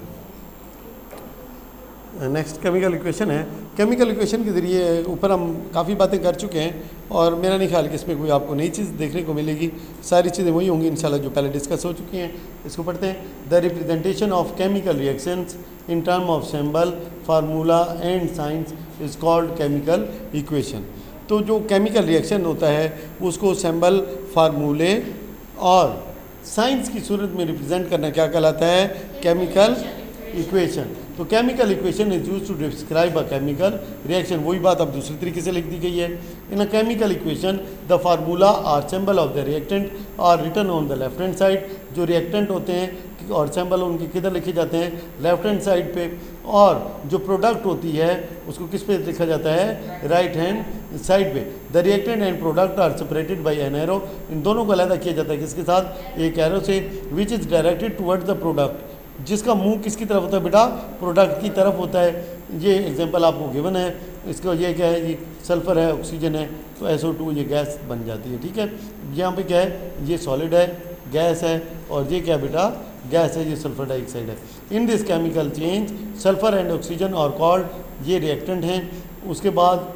Next chemical equation है। केमिकल इक्वेशन के ज़रिए ऊपर हम काफ़ी बातें कर चुके हैं और मेरा नहीं ख्याल कि इसमें कोई आपको नई चीज़ देखने को मिलेगी। सारी चीज़ें वही होंगी इंशाल्लाह जो पहले डिस्कस हो चुकी हैं। इसको पढ़ते हैं। The representation of chemical reactions in term of symbol, formula and science is called chemical equation. तो जो केमिकल रिएक्शन होता है उसको सिंबल, फार्मूले और साइंस की सूरत में रिप्रेजेंट करना क्या कहलाता है, केमिकल इक्वेशन। तो chemical equation is use to describe a chemical reaction. वही बात अब दूसरी तरीके से लिख दी गई है। In a chemical equation the formula are symbol of the reactant are written on the left hand side. जो रिएक्टेंट होते हैं और सिंबल उनके किधर लिखे जाते हैं, लेफ्ट हैंड साइड पे। और जो प्रोडक्ट होती है उसको किस पे लिखा जाता है, राइट हैंड साइड पे। The reactant and product are separated by an arrow. इन दोनों को अलग किया जाता है किसके साथ, एक एरो से, which is directed towards the product, जिसका मुंह किसकी तरफ होता है बेटा, प्रोडक्ट की तरफ होता है। ये एग्जांपल आपको गिवन है। इसका ये क्या है, ये सल्फर है, ऑक्सीजन है, तो SO2 ये गैस बन जाती है। ठीक है, यहाँ पे क्या है, ये सॉलिड है, गैस है, और ये क्या बेटा, गैस है, ये सल्फर डाइऑक्साइड है। In this chemical change sulphur and oxygen और कॉल्ड, ये रिएक्टेंट हैं। उसके बाद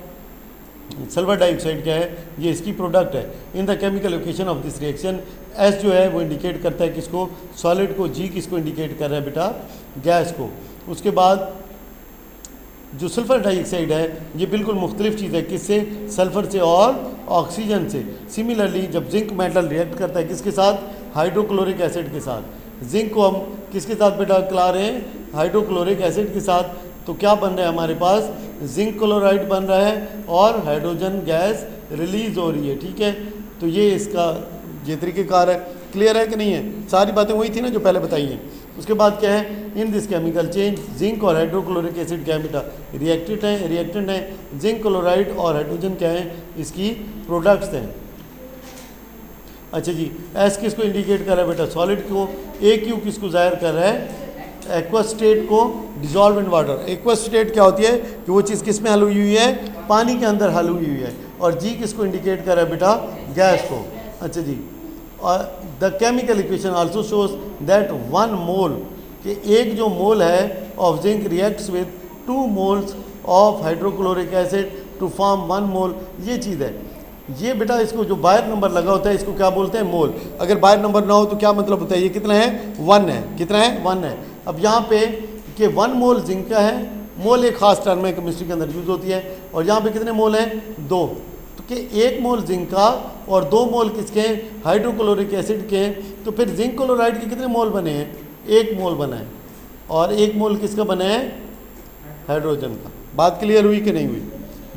सल्फर डाइऑक्साइड क्या है, ये इसकी प्रोडक्ट है। इन the chemical equation of this reaction S जो है वो इंडिकेट करता है किसको, सॉलिड को, जी किसको इंडिकेट कर रहा है बेटा, गैस को। उसके बाद जो सल्फर डाइऑक्साइड है ये बिल्कुल मुख्तलिफ चीज़ है, किससे, सल्फर से और ऑक्सीजन से। सिमिलरली जब जिंक मेटल रिएक्ट करता है किसके साथ, हाइड्रोक्लोरिक एसिड के साथ। जिंक को हम किसके साथ बेटा खिला रहे हैं, हाइड्रोक्लोरिक एसिड के साथ। तो क्या बन रहा है हमारे पास, जिंक क्लोराइड बन रहा है और हाइड्रोजन गैस रिलीज हो रही है। ठीक है, तो ये इसका ये तरीक़ेकार है। क्लियर है कि नहीं है? सारी बातें वही थी ना जो पहले बताई हैं। उसके बाद क्या है, in this chemical change zinc और हाइड्रोक्लोरिक एसिड क्या है बेटा, रिएक्टेंट है। जिंक क्लोराइड और हाइड्रोजन क्या है, इसकी प्रोडक्ट्स हैं। अच्छा जी, एस किसको इंडिकेट कर रहा है बेटा, सॉलिड को। AQ किसको जाहिर कर रहा है, एक्वस स्टेट को, dissolve in water. Aqueous state क्या होती है कि वो चीज़ किस में हल हुई है, पानी के अंदर हल हुई है। और जी किसको इंडिकेट कर रहा है बेटा, गैस को। अच्छा जी, और the chemical equation also shows that 1 mole, कि एक जो मोल है of zinc reacts with 2 moles of hydrochloric acid to form 1 mole. ये चीज़ है। ये बेटा इसको जो बायर नंबर लगा होता है इसको क्या बोलते हैं, मोल। अगर बायर नंबर ना हो तो क्या मतलब होता है, ये कितना है, 1 है। कितना है, 1 है। अब यहाँ पे कि 1 मोल जिंक का है, मोल एक खास टर्म है केमिस्ट्री के अंदर यूज़ होती है। और यहाँ पे कितने मोल हैं, 2। तो कि 1 मोल जिंक का और 2 मोल किसके हैं, हाइड्रोक्लोरिक एसिड के हैं। तो फिर जिंक क्लोराइड के कितने मोल बने हैं, 1 मोल बना है। और 1 मोल किसका बना है, हाइड्रोजन का। बात क्लियर हुई कि नहीं हुई?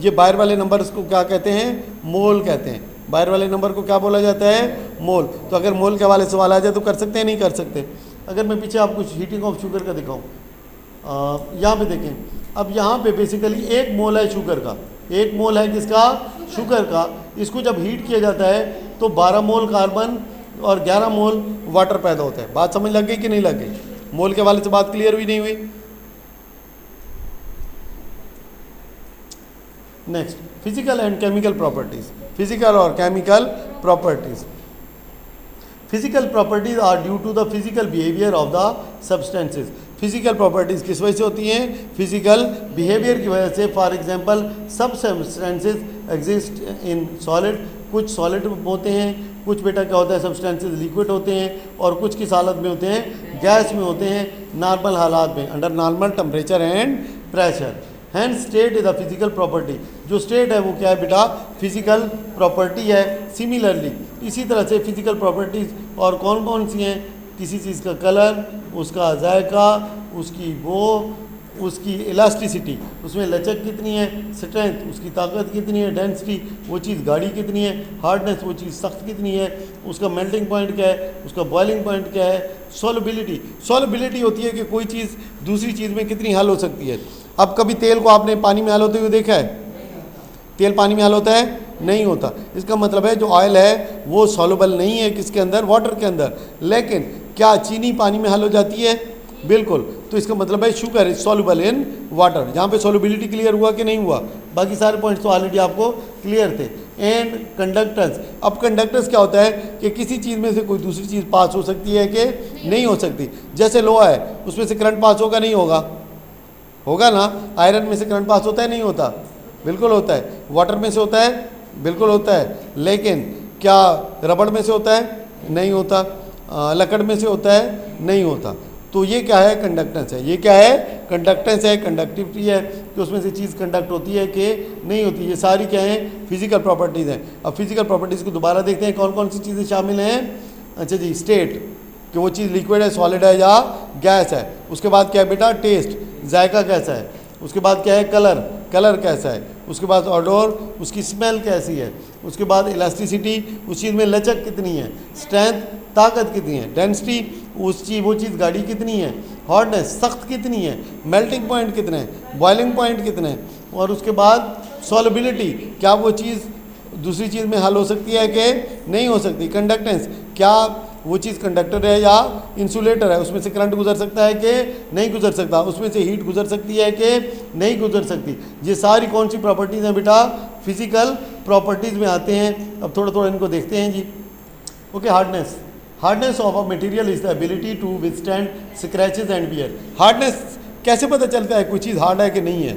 ये बाहर वाले नंबर्स को क्या कहते हैं, मोल कहते हैं। बाहर वाले नंबर को क्या बोला जाता है, मोल। तो अगर मोल के हवाले सवाल आ जाए तो कर सकते हैं, नहीं कर सकते। अगर मैं पीछे आपको हीटिंग ऑफ शुगर का दिखाऊं, यहाँ पे देखें, अब यहाँ पे बेसिकली 1 मोल है शुगर का, 1 मोल है किसका, शुगर का। इसको जब हीट किया जाता है तो 12 मोल कार्बन और 11 मोल वाटर पैदा होता है। बात समझ लग गई कि नहीं लग गई? मोल के वाले से बात क्लियर हुई नहीं हुई? Next, physical and chemical properties. Physical और chemical properties. Physical properties are due to the physical behaviour of the substances. Physical properties किस वजह से होती हैं? फिजिकल बिहेवियर की वजह से। फॉर एग्जांपल, सब सब्सटेंसेज एग्जिस्ट इन सॉलिड। कुछ सॉलिड होते हैं, कुछ बेटा क्या होता है, सब्सटेंसेज लिक्विड होते हैं, और कुछ किस हालत में होते हैं, गैस में होते हैं, नॉर्मल हालात में, under normal temperature and pressure. Hand state is the physical property. जो स्टेट है वो क्या है बेटा, फिजिकल प्रॉपर्टी है। सिमिलरली इसी तरह से फिजिकल प्रॉपर्टीज और कौन कौन सी हैं? किसी चीज़ का कलर, उसका जायका, उसकी वो, उसकी इलास्टिसिटी, उसमें लचक कितनी है, स्ट्रेंथ, उसकी ताकत कितनी है, डेंसिटी, वो चीज़ गाढ़ी कितनी है, हार्डनेस, वो चीज़ सख्त कितनी है, उसका मेल्टिंग पॉइंट क्या है, उसका बॉइलिंग पॉइंट क्या है, सॉल्युबिलिटी। सॉल्युबिलिटी होती है कि कोई चीज़ दूसरी चीज़ में कितनी हल हो सकती है। अब कभी तेल को आपने पानी में हल होते हुए देखा है? तेल पानी में हल होता है? नहीं होता। इसका मतलब है जो ऑयल है वो सॉल्युबल नहीं है किसके अंदर, वाटर के अंदर। लेकिन क्या चीनी पानी में हल हो जाती है? बिल्कुल। तो इसका मतलब है sugar is soluble in water. यहाँ पे सॉल्युबिलिटी क्लियर हुआ कि नहीं हुआ? बाकी सारे पॉइंट्स तो ऑलरेडी आपको क्लियर थे। And conductance. अब कंडक्टेंस क्या होता है कि किसी चीज़ में से कोई दूसरी चीज़ पास हो सकती है कि नहीं हो सकती। जैसे लोहा है, उसमें से करंट पास होगा नहीं होगा? होगा ना। आयरन में से करंट पास होता है नहीं होता? बिल्कुल होता है। वाटर में से होता है? बिल्कुल होता है। लेकिन क्या रबड़ में से होता है? नहीं होता। लकड़ में से होता है? नहीं होता। तो ये क्या है? कंडक्टेंस है। ये क्या है? कंडक्टेंस है, कंडक्टिविटी है कि उसमें से चीज़ कंडक्ट होती है कि नहीं होती। ये सारी क्या है? फिजिकल प्रॉपर्टीज़ हैं। अब फिजिकल प्रॉपर्टीज़ को दोबारा देखते हैं कौन कौन सी चीज़ें शामिल हैं। अच्छा जी, स्टेट कि वो चीज़ लिक्विड है, सॉलिड है या गैस है। उसके बाद क्या है बेटा? टेस्ट, जायका कैसा है। उसके बाद क्या है? कलर, कलर कैसा है। उसके बाद ऑडोर, उसकी स्मेल कैसी है। उसके बाद इलास्टिसिटी, उस चीज़ में लचक कितनी है। स्ट्रेंथ, ताकत कितनी है। डेंसिटी, वो चीज़ गाढ़ी कितनी है। हार्डनेस, सख्त कितनी है। मेल्टिंग पॉइंट कितने हैं, बॉइलिंग पॉइंट कितने हैं। और उसके बाद सॉल्युबिलिटी, क्या वो चीज़ दूसरी चीज़ में हल हो सकती है कि नहीं हो सकती। कंडक्टेंस, क्या वो चीज़ कंडक्टर है या इंसुलेटर है, उसमें से करंट गुजर सकता है कि नहीं गुजर सकता, उसमें से हीट गुजर सकती है कि नहीं गुजर सकती। ये सारी कौन सी प्रॉपर्टीज़ हैं बेटा? फिजिकल प्रॉपर्टीज़ में आते हैं। अब थोड़ा थोड़ा इनको देखते हैं जी। Okay, hardness. Hardness of a material is the ability to withstand scratches and wear. Hardness कैसे पता चलता है कोई चीज़ हार्ड है कि नहीं है?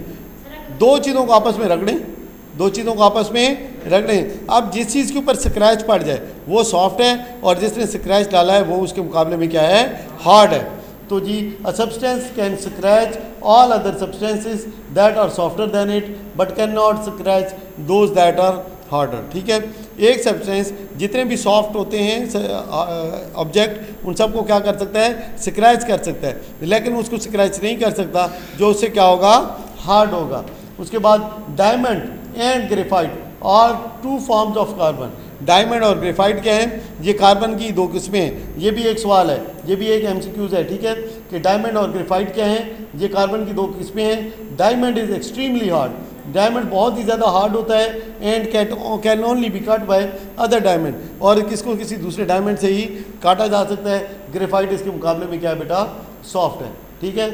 दो चीज़ों को आपस में रगड़ें, दो चीज़ों को आपस में रगड़ें। अब जिस चीज़ के ऊपर स्क्रैच पड़ जाए वो सॉफ्ट है, और जिसने स्क्रैच डाला है वो उसके मुकाबले में क्या है? हार्ड है। तो जी, a substance can scratch all other substances that are softer than it but can not scratch those that are harder. ठीक है, एक सब्सटेंस जितने भी सॉफ्ट होते हैं ऑब्जेक्ट, उन सबको क्या कर सकता है? स्क्रैच कर सकता है, लेकिन उसको स्क्रैच नहीं कर सकता जो उससे क्या होगा? हार्ड होगा। उसके बाद डायमंड एंड ग्रेफाइट और 2 फॉर्म्स ऑफ कार्बन। डायमंड और ग्रेफाइट क्या है? ये कार्बन की 2 किस्में हैं। ये भी एक सवाल है, ये भी एक MCQs है। ठीक है, कि डायमंड और ग्रेफाइट क्या है? ये कार्बन की 2 किस्में हैं। Diamond is extremely hard, diamond बहुत ही ज़्यादा हार्ड होता है। And can only be cut by other diamond, और किसको किसी दूसरे डायमंड से ही काटा जा सकता है। ग्रेफाइट इसके मुकाबले में क्या है बेटा? सॉफ्ट है। ठीक है,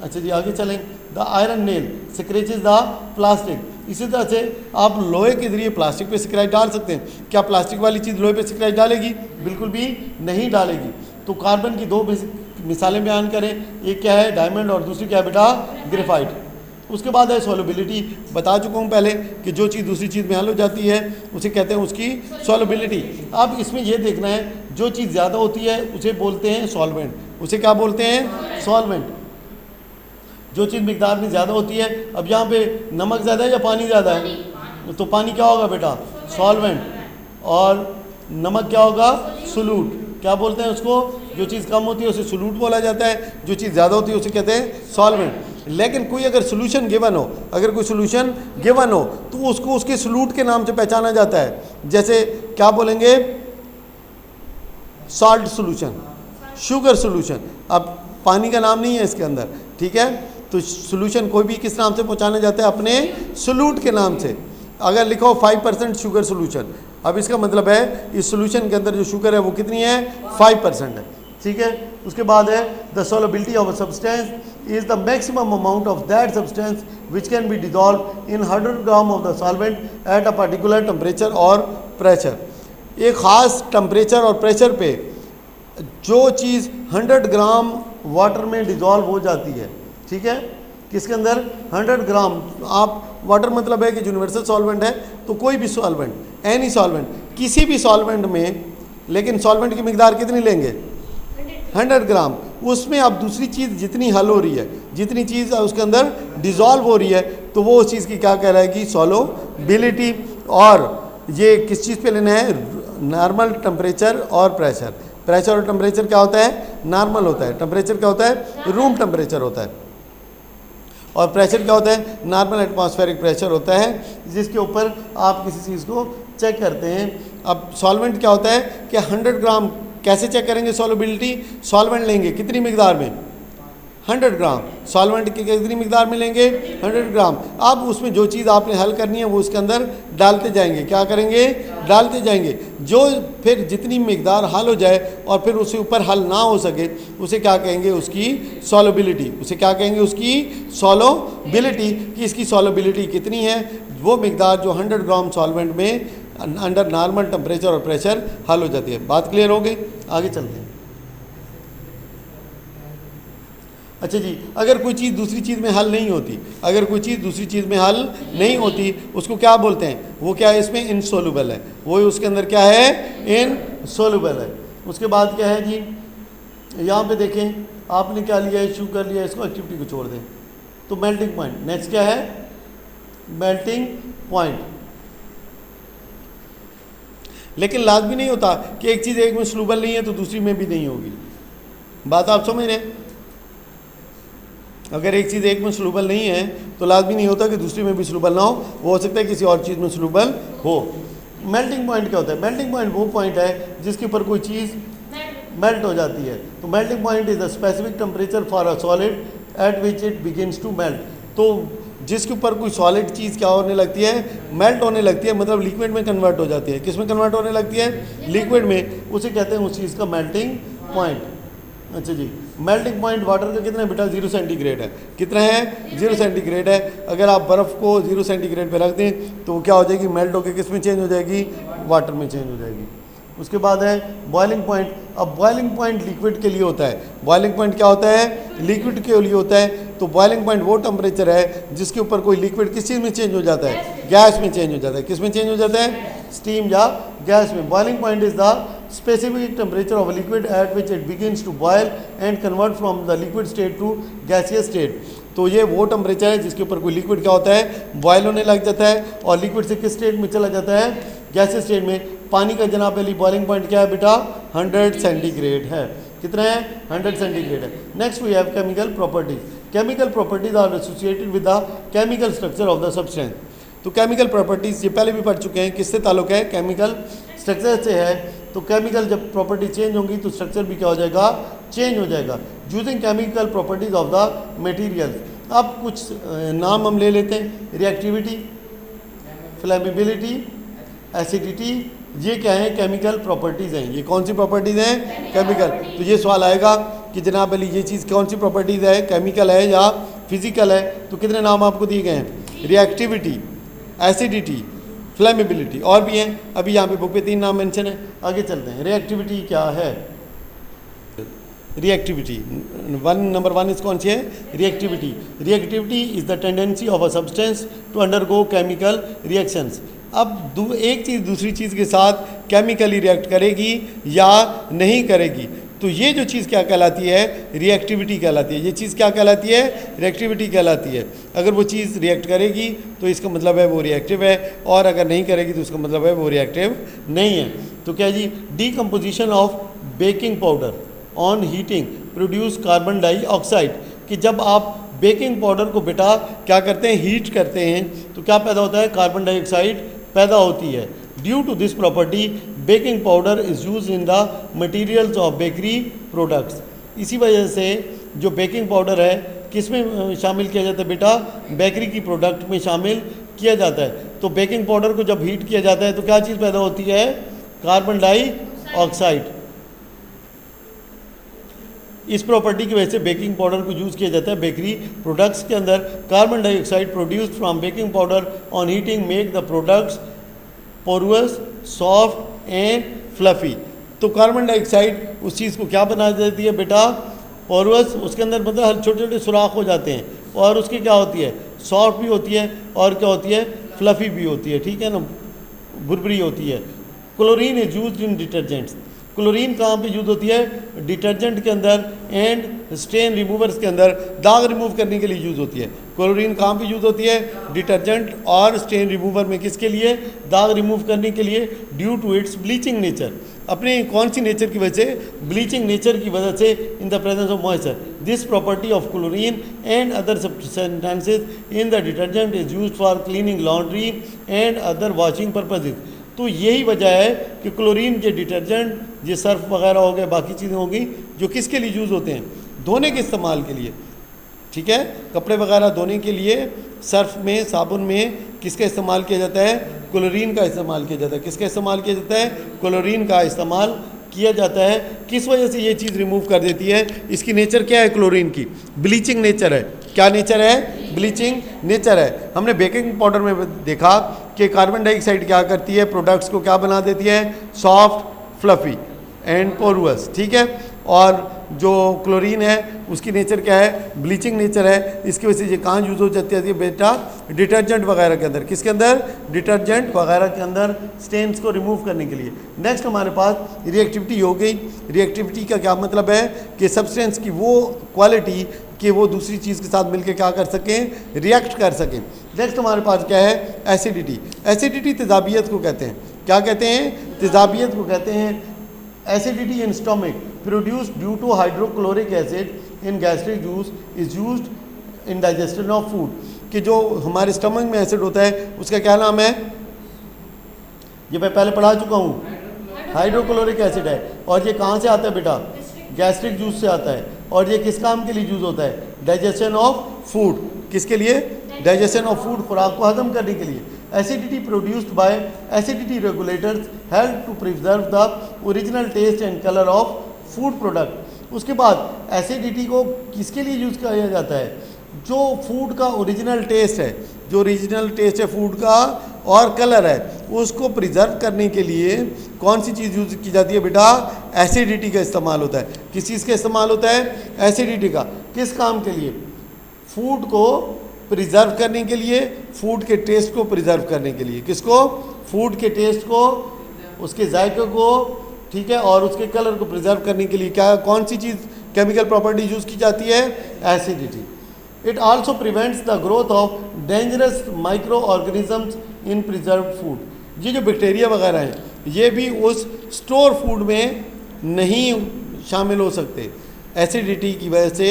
अच्छा जी आगे चलें। The iron nail scratches the plastic. इसी तरह से आप लोहे के जरिए प्लास्टिक पे स्क्रैच डाल सकते हैं। क्या प्लास्टिक वाली चीज़ लोहे पे स्क्रैच डालेगी? बिल्कुल भी नहीं डालेगी। तो कार्बन की 2 मिसालें बयान करें, एक क्या है? डायमंड, और दूसरी क्या है बेटा? ग्रेफाइट। उसके बाद है सॉल्युबिलिटी। बता चुका हूँ पहले कि जो चीज़ दूसरी चीज़ में हल हो जाती है उसे कहते हैं उसकी सॉल्युबिलिटी। अब इसमें यह देखना है, जो चीज़ ज़्यादा होती है उसे बोलते हैं सॉल्वेंट। उसे क्या बोलते हैं? सॉल्वेंट। जो चीज़ मिकदार में ज़्यादा होती है। अब यहाँ पे नमक ज़्यादा है या पानी ज़्यादा है? तो पानी क्या होगा बेटा? सॉल्वेंट। और नमक क्या होगा? सोल्यूट। क्या बोलते हैं उसको? जो चीज़ कम होती है उसे सोल्यूट बोला जाता है, जो चीज़ ज़्यादा होती है उसे कहते हैं सॉल्वेंट। लेकिन कोई अगर सोल्यूशन गिवन हो, अगर कोई सोल्यूशन गिवन हो तो उसको उसके सोल्यूट के नाम से पहचाना जाता है। जैसे क्या बोलेंगे? Salt solution, sugar solution. अब पानी का नाम नहीं है इसके अंदर। ठीक है, तो सोल्यूशन कोई भी किस नाम से पहुंचाने जाता है, अपने सोल्यूट के नाम से। अगर लिखो 5% शुगर सोल्यूशन, अब इसका मतलब है इस सोल्यूशन के अंदर जो शुगर है वो कितनी है, 5% है, ठीक है। उसके बाद है the solubility of a substance is the maximum amount of that substance which can be dissolve in 100 gram of the solvent at a particular temperature और प्रेशर। एक ख़ास टेम्परेचर और प्रेशर पे जो चीज़ 100 ग्राम वाटर में डिजॉल्व हो जाती है, ठीक है, किसके अंदर 100 ग्राम। आप वाटर मतलब है कि यूनिवर्सल सॉल्वेंट है, तो कोई भी सॉल्वेंट, एनी सॉल्वेंट, किसी भी सॉल्वेंट में, लेकिन सॉल्वेंट की मिकदार कितनी लेंगे, 100 ग्राम। उसमें अब दूसरी चीज़ जितनी हल हो रही है, जितनी चीज़ उसके अंदर डिज़ोल्व हो रही है, तो वो उस चीज़ की क्या कहलाएगी, सॉल्युबिलिटी। और ये किस चीज़ पे लेना है, नॉर्मल टेम्परेचर और प्रेशर। प्रेशर और टेम्परेचर क्या होता है, नॉर्मल होता है। टेम्परेचर क्या होता है, रूम टेम्परेचर होता है। और प्रेशर क्या होता है, नॉर्मल एटमॉस्फेरिक प्रेशर होता है, जिसके ऊपर आप किसी चीज़ को चेक करते हैं। अब सॉल्वेंट क्या होता है कि 100 ग्राम कैसे चेक करेंगे सॉल्युबिलिटी, सॉल्वेंट लेंगे कितनी मिकदार में, 100 ग्राम। सॉल्वेंट की कितनी मिकदार में लेंगे, 100 ग्राम। अब उसमें जो चीज़ आपने हल करनी है वो उसके अंदर डालते जाएंगे, क्या करेंगे, डालते जाएंगे। जो फिर जितनी मिकदार हल हो जाए और फिर उससे ऊपर हल ना हो सके, उसे क्या कहेंगे, उसकी सॉल्युबिलिटी। उसे क्या कहेंगे, उसकी सॉल्युबिलिटी, कि इसकी सॉल्युबिलिटी कितनी है, वो मिकदार जो 100 ग्राम सॉल्वेंट में अंडर नॉर्मल टेम्परेचर और प्रेशर हल हो जाती है। बात क्लियर हो गई, आगे चलते हैं। अच्छा जी, अगर कोई चीज़ दूसरी चीज़ में हल नहीं होती, अगर कोई चीज़ दूसरी चीज़ में हल नहीं होती, उसको क्या बोलते हैं, वो क्या है, इसमें इनसोल्यूबल है, वो उसके अंदर क्या है, इनसोल्यूबल है। उसके बाद क्या है जी, यहाँ पे देखें, आपने क्या लिया है, शुगर लिया है, इसको एक्टिविटी को छोड़ दें, तो मेल्टिंग पॉइंट। नेक्स्ट क्या है, मेल्टिंग पॉइंट। लेकिन लाजमी नहीं होता कि एक चीज़ एक में सोल्यूबल नहीं है तो दूसरी में भी नहीं होगी। बात आप समझ रहे हैं, अगर एक चीज़ एक में सोल्यूबल नहीं है तो लाजमी नहीं होता कि दूसरी में भी सोल्यूबल ना हो, वो हो सकता है किसी और चीज़ में सोल्यूबल हो। मेल्टिंग पॉइंट क्या होता है, मेल्टिंग पॉइंट वो पॉइंट है जिसके ऊपर कोई चीज़ मेल्ट हो जाती है। तो melting point is the specific temperature for a solid at which it begins to melt. तो जिसके ऊपर कोई सॉलिड चीज़ क्या होने लगती है, मेल्ट होने लगती है, मतलब लिक्विड में कन्वर्ट हो जाती है। किस में कन्वर्ट होने लगती है, लिक्विड में। उसे कहते हैं उस चीज़ का मेल्टिंग पॉइंट। अच्छा जी, मेल्टिंग पॉइंट वाटर का कितना है बेटा, 0 सेंटीग्रेड है। कितना है, 0 सेंटीग्रेड है। अगर आप बर्फ़ को 0 सेंटीग्रेड पे रख दें तो वो क्या हो जाएगी, मेल्ट होकर किस में चेंज हो जाएगी, वाटर में चेंज हो जाएगी। उसके बाद है बॉइलिंग पॉइंट। अब बॉइलिंग पॉइंट लिक्विड के लिए होता है। बॉइलिंग पॉइंट क्या होता है, लिक्विड के लिए होता है। तो बॉइलिंग पॉइंट वो टेम्परेचर है जिसके ऊपर कोई लिक्विड किस चीज़ में चेंज हो जाता है, गैस में चेंज हो जाता है। किस में चेंज हो जाता है, स्टीम या गैस में। Boiling point is the specific temperature of a liquid at which it begins to boil and convert from the liquid state to gaseous state। तो ये वो टेम्परेचर है जिसके ऊपर कोई लिक्विड क्या होता है, बॉयल होने लग जाता है और लिक्विड से किस स्टेट में चला जाता है, गैसियस स्टेट में। पानी का जनाब अली बॉइलिंग पॉइंट क्या है बेटा, 100 सेंटीग्रेड है। कितना है, 100 सेंटीग्रेड है। Next we have chemical properties. Chemical properties are associated with the chemical structure of the substance. तो केमिकल प्रॉपर्टीज ये पहले भी पढ़ चुके हैं, किससे ताल्लुक है, केमिकल स्ट्रक्चर से है। तो केमिकल जब प्रॉपर्टी चेंज होंगी तो स्ट्रक्चर भी क्या हो जाएगा, चेंज हो जाएगा। Using chemical properties of the materials. अब कुछ नाम हम ले लेते हैं, रिएक्टिविटी, फ्लेमेबिलिटी, एसिडिटी, ये क्या है, केमिकल प्रॉपर्टीज़ हैं। ये कौन सी प्रॉपर्टीज़ हैं, केमिकल। तो ये सवाल आएगा कि जनाब अली ये चीज़ कौन सी प्रॉपर्टीज़ है, केमिकल है या फिजिकल है। तो कितने नाम आपको दिए गए हैं, रिएक्टिविटी, एसिडिटी, फ्लेमेबिलिटी, और भी हैं। अभी यहाँ पे बुक पे 3 नाम मेंशन है। आगे चलते हैं, रिएक्टिविटी क्या है। रिएक्टिविटी नंबर 1 इस कौन सी है, reactivity. Reactivity is the tendency of a substance to undergo chemical reactions. अब एक चीज़ दूसरी चीज़ के साथ केमिकली रिएक्ट करेगी या नहीं करेगी, तो ये जो चीज़ क्या कहलाती है, रिएक्टिविटी कहलाती है। ये चीज़ क्या कहलाती है, रिएक्टिविटी कहलाती है। अगर वो चीज़ रिएक्ट करेगी तो इसका मतलब है वो रिएक्टिव है, और अगर नहीं करेगी तो उसका मतलब है वो रिएक्टिव नहीं है। तो क्या जी, decomposition of baking powder on heating produce carbon dioxide. कि जब आप बेकिंग पाउडर को बेटा क्या करते हैं, हीट करते हैं, तो क्या पैदा होता है, कार्बन डाइऑक्साइड पैदा होती है। Due to this property baking powder is use in the materials of bakery products. इसी वजह से जो बेकिंग पाउडर है किस में शामिल किया जाता है बेटा? बेकरी की प्रोडक्ट में शामिल किया जाता है। तो बेकिंग पाउडर को जब हीट किया जाता है तो क्या चीज़ पैदा होती है? Carbon dioxide. इस प्रॉपर्टी की वजह से बेकिंग पाउडर को यूज़ किया जाता है बेकरी प्रोडक्ट्स के अंदर। Carbon dioxide produced from baking powder on heating make the products porous, soft and fluffy. तो कार्बन डाइऑक्साइड उस चीज़ को क्या बना देती है बेटा? पोरुअस। उसके अंदर मतलब छोटे छोटे सुराख हो जाते हैं, और उसकी क्या होती है? सॉफ्ट भी होती है, और क्या होती है? फ्लफी भी होती है, ठीक है ना, भुरभुरी होती है। Chlorine is used in detergents. Chlorine कहाँ पे यूज होती है? डिटर्जेंट के अंदर एंड स्टेन रिमूवर्स के अंदर, दाग रिमूव करने के लिए यूज़ होती है। क्लोरीन कहाँ पे यूज़ होती है? डिटर्जेंट और स्टेन रिमूवर में। किसके लिए? दाग रिमूव करने के लिए। Due to its bleaching nature, अपने कौन सी नेचर की वजह से? ब्लीचिंग नेचर की वजह से। In the presence of moisture, this property of chlorine and other substances in the detergent is used for cleaning laundry and other washing purposes. तो यही वजह है कि क्लोरीन के डिटर्जेंट, ये सर्फ वगैरह हो गए, बाकी चीज़ें हो गई, जो किसके लिए यूज़ होते हैं? धोने के इस्तेमाल के लिए, ठीक है। कपड़े वगैरह धोने के लिए सर्फ में, साबुन में किसका इस्तेमाल किया जाता है? क्लोरीन का इस्तेमाल किया जाता है। किसका इस्तेमाल किया जाता है? क्लोरीन का इस्तेमाल किया जाता है। किस वजह से ये चीज़ रिमूव कर देती है? इसकी नेचर क्या है क्लोरीन की? ब्लीचिंग नेचर है। क्या नेचर है? ब्लीचिंग नेचर है। हमने बेकिंग पाउडर में देखा कि कार्बन डाइऑक्साइड क्या करती है? प्रोडक्ट्स को क्या बना देती है? सॉफ्ट, फ्लफी एंड पोरुअस, ठीक है। और जो क्लोरीन है उसकी नेचर क्या है? ब्लीचिंग नेचर है। इसकी वजह से ये कहाँ यूज़ हो जाती है बेटा? डिटर्जेंट वगैरह के अंदर। किसके अंदर? डिटर्जेंट वगैरह के अंदर, स्टेन्स को रिमूव करने के लिए। नेक्स्ट हमारे पास रिएक्टिविटी हो गई। रिएक्टिविटी का क्या मतलब है? कि सब्सटेंस की वो क्वालिटी कि वो दूसरी चीज़ के साथ मिलकर क्या कर सकें? रिएक्ट कर सकें। नेक्स्ट हमारे पास क्या है? एसिडिटी। एसिडिटी तेजाबियत को कहते हैं। क्या कहते हैं? तेजाबियत को कहते हैं। Acidity in stomach produced due to hydrochloric acid in gastric juice is used in digestion of food. कि जो हमारे स्टमक में एसिड होता है उसका क्या नाम है? ये मैं पहले पढ़ा चुका हूँ, हाइड्रोक्लोरिक एसिड है। और ये कहाँ से आता है बेटा? गैस्ट्रिक जूस से आता है। और ये किस काम के लिए यूज होता है? Digestion of food. किसके लिए? डाइजेशन ऑफ फूड, खुराक को हजम करने के लिए। Acidity produced by acidity regulators help to preserve the original taste and colour of food product. उसके बाद एसिडिटी को किसके लिए यूज़ किया जाता है? जो फूड का ओरिजिनल टेस्ट है, जो ओरिजिनल टेस्ट है फूड का और कलर है, उसको प्रिजर्व करने के लिए कौन सी चीज़ यूज़ की जाती है बेटा? एसिडिटी का इस्तेमाल होता है। किस चीज़ का इस्तेमाल होता है? एसिडिटी का। किस काम के लिए? फूड को प्रिजर्व करने के लिए, फूड के टेस्ट को प्रिजर्व करने के लिए। किसको? फूड के टेस्ट को, उसके जायके को, ठीक है, और उसके कलर को प्रिजर्व करने के लिए क्या, कौन सी चीज़, केमिकल प्रॉपर्टी यूज़ की जाती है? Acidity. It also prevents the growth of dangerous micro organisms in preserve food. ये जो बैक्टीरिया वगैरह हैं ये भी उस स्टोर फूड में नहीं शामिल हो सकते। एसिडिटी की वजह से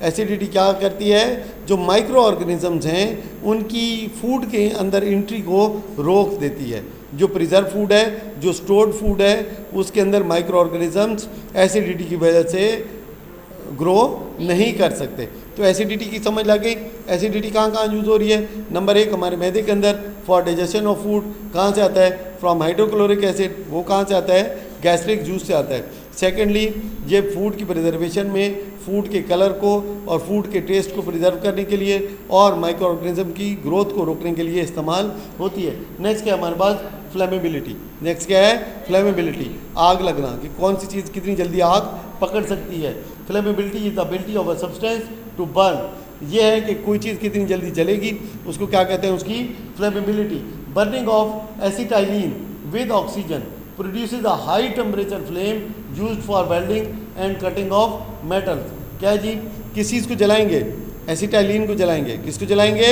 एसिडिटी क्या करती है? जो माइक्रो ऑर्गेनिजम्स हैं उनकी फूड के अंदर एंट्री को रोक देती है। जो प्रिजर्व फूड है, जो स्टोर्ड फूड है, उसके अंदर माइक्रो ऑर्गेनिजम्स एसिडिटी की वजह से ग्रो नहीं कर सकते। तो एसिडिटी की समझ लग गई। एसिडिटी कहाँ कहाँ यूज़ हो रही है? नंबर 1 हमारे मैदे के अंदर फॉर डाइजेशन ऑफ फूड। कहाँ से आता है? From hydrochloric acid. वो कहाँ से आता है? गैस्ट्रिक जूस से आता है। सेकेंडली, ये फूड की प्रिजर्वेशन में फूड के कलर को और फूड के टेस्ट को प्रिजर्व करने के लिए और माइक्रो ऑर्गेनिज्म की ग्रोथ को रोकने के लिए इस्तेमाल होती है। नेक्स्ट क्या है हमारे पास? फ्लेमेबिलिटी। नेक्स्ट क्या है? फ्लेमेबिलिटी, आग लगना, कि कौन सी चीज़ कितनी जल्दी आग पकड़ सकती है। Flammability is the ability of a substance to burn. ये है कि कोई चीज़ कितनी जल्दी जलेगी, उसको क्या कहते हैं? उसकी flammability. Burning of acetylene with oxygen produces a high temperature flame used for welding and cutting of metals। क्या जी? किस चीज़ को जलाएंगे? एसिटाइलिन को जलाएंगे। किसको जलाएंगे?